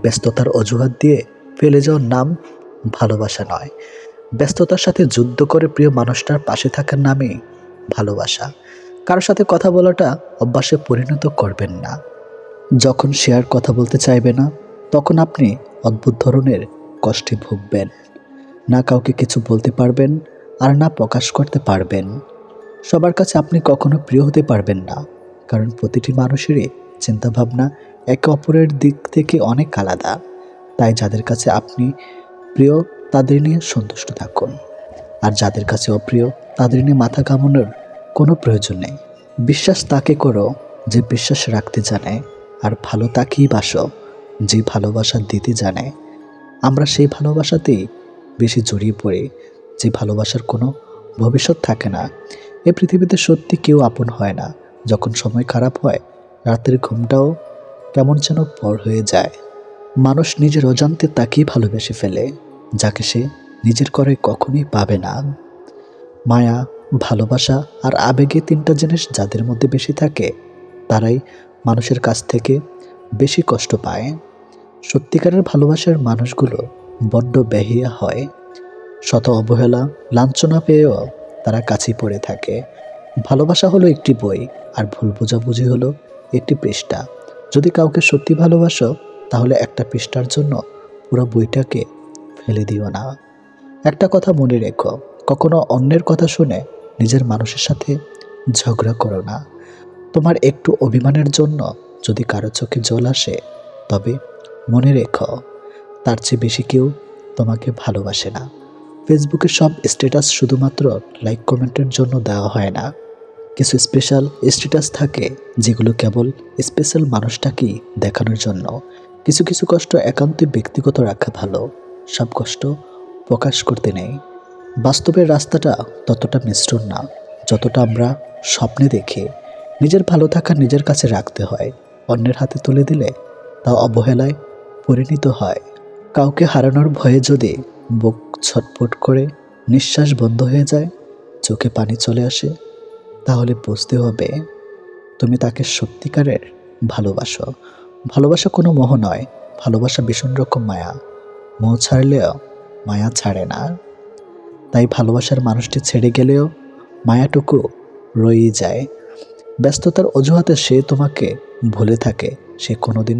ব্যস্ততার অজুহাত দিয়ে ফেলে যাওয়ার নাম ভালোবাসা নয়। ব্যস্ততার সাথে যুদ্ধ করে প্রিয় মানুষটার পাশে থাকার নামই ভালোবাসা। কারোর সাথে কথা বলাটা অভ্যাসে পরিণত করবেন না। যখন সে আর কথা বলতে চাইবে না, তখন আপনি অদ্ভুত ধরনের কষ্টে ভুগবেন। না কাউকে কিছু বলতে পারবেন, আর না প্রকাশ করতে পারবেন। সবার কাছে আপনি কখনো প্রিয় হতে পারবেন না, কারণ প্রতিটি মানুষেরই চিন্তাভাবনা একে অপরের দিক থেকে অনেক আলাদা। তাই যাদের কাছে আপনি প্রিয়, তাদের নিয়ে সন্তুষ্ট থাকুন, আর যাদের কাছে অপ্রিয়, তাদের নিয়ে মাথা ঘামানোর কোনো প্রয়োজন নেই। বিশ্বাস তাকে করো যে বিশ্বাস রাখতে জানে, আর ভালো তাকেই বাসো যে ভালোবাসা দিতে জানে। আমরা সেই ভালোবাসাতেই বেশি জড়িয়ে পড়ি যে ভালোবাসার কোনো ভবিষ্যৎ থাকে না। এই পৃথিবীতে সত্যি কেউ আপন হয় না। যখন সময় খারাপ হয়, রাতের ঘুমটাও কেমন যেন পর হয়ে যায়। মানুষ নিজের অজান্তে তাকেই ভালোবেসে ফেলে, যাকে সে নিজের করে কখনোই পাবে না। মায়া, ভালোবাসা আর আবেগে 3টা জিনিস যাদের মধ্যে বেশি থাকে, তারাই মানুষের কাছ থেকে বেশি কষ্ট পায়। সত্যিকারের ভালোবাসার মানুষগুলো বড্ড বেহিয়া হয়। শত অবহেলা, লাঞ্ছনা পেয়েও তারা কাছেই পড়ে থাকে। ভালোবাসা হলো একটি বই, আর ভুল বোঝাবুঝি হলো একটি পৃষ্ঠা। যদি কাউকে সত্যি ভালোবাসো, তাহলে একটা পৃষ্ঠার জন্য পুরো বইটাকে ফেলে দিও না। একটা কথা মনে রেখো, কখনো অন্যের কথা শুনে নিজের মানুষের সাথে ঝগড়া করো না। তোমার একটু অভিমানের জন্য যদি কারো চোখে জল আসে, তবে মনে রেখো, তার চেয়ে বেশি কেউ তোমাকে ভালোবাসে না। ফেসবুকে সব স্ট্যাটাস শুধুমাত্র লাইক কমেন্টের জন্য দেওয়া হয় না। কিছু স্পেশাল স্ট্যাটাস থাকে যেগুলো কেবল স্পেশাল মানুষটাকেই দেখানোর জন্য। কিছু কিছু কষ্ট একান্তই ব্যক্তিগত রাখা ভালো, সব কষ্ট প্রকাশ করতে নেই। বাস্তবের রাস্তাটা ততটা মিশ্রণ না যতটা আমরা স্বপ্নে দেখি। নিজের ভালো থাকা নিজের কাছে রাখতে হয়, অন্যের হাতে তুলে দিলে তা অবহেলায় পরিণত হয়। কাউকে হারানোর ভয়ে যদি বুক ছটফট করে, নিঃশ্বাস বন্ধ হয়ে যায়, চোখে পানি চলে আসে, তাহলে বুঝতে হবে তুমি তাকে সত্যিকারের ভালোবাসো। ভালোবাসা কোনো মোহ নয়, ভালোবাসা ভীষণ রকম মায়া। মোহ ছাড়লেও মায়া ছাড়ে না। তাই ভালোবাসার মানুষটি ছেড়ে গেলেও মায়াটুকু রয়েই যায়। ব্যস্ততার অজুহাতে সে তোমাকে ভুলে থাকে, সে কোনোদিন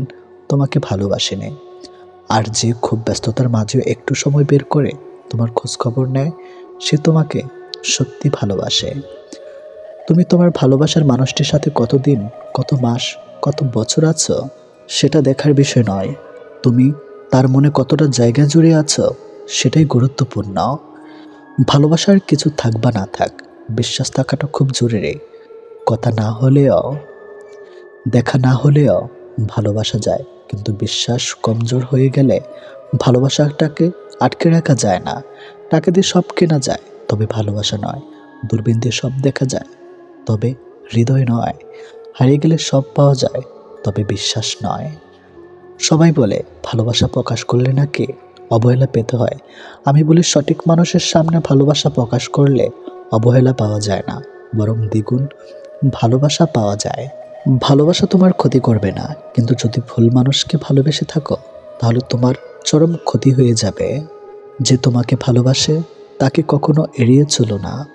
তোমাকে ভালোবাসেনি। আর যে খুব ব্যস্ততার মাঝেও একটু সময় বের করে তোমার খোঁজ খবর নেয়, সে তোমাকে সত্যি ভালোবাসে। তুমি তোমার ভালোবাসার মানুষটির সাথে কতদিন, কত মাস, কত বছর আছো, সেটা দেখার বিষয় নয়। তুমি তার মনে কতটা জায়গা জুড়ে আছো, সেটাই গুরুত্বপূর্ণ। ভালোবাসার কিছু থাক বা না থাক, বিশ্বাস থাকাটা খুব জরুরি। কথা না হলেও, দেখা না হলেও ভালোবাসা যায়, কিন্তু বিশ্বাস কমজোর হয়ে গেলে ভালোবাসাটাকে আটকে রাখা যায় না। টাকা দিয়ে সব কেনা যায়, তবে ভালোবাসা নয়। দূরবীন দিয়ে সব দেখা যায়, তবে হৃদয় নয়। হারিয়ে গেলে সব পাওয়া যায়, তবে বিশ্বাস নয়। সবাই বলে ভালোবাসা প্রকাশ করলে নাকি অবহেলা পেতে হয়। আমি বলি সঠিক মানুষের সামনে ভালোবাসা প্রকাশ করলে অবহেলা পাওয়া যায় না, বরং দ্বিগুণ ভালোবাসা পাওয়া যায়। ভালোবাসা তোমার ক্ষতি করবে না, কিন্তু যদি ভুল মানুষকে ভালোবেসে থাকো তাহলে তোমার চরম ক্ষতি হয়ে যাবে। যে তোমাকে ভালোবাসে তাকে কখনো এড়িয়ে চলো না।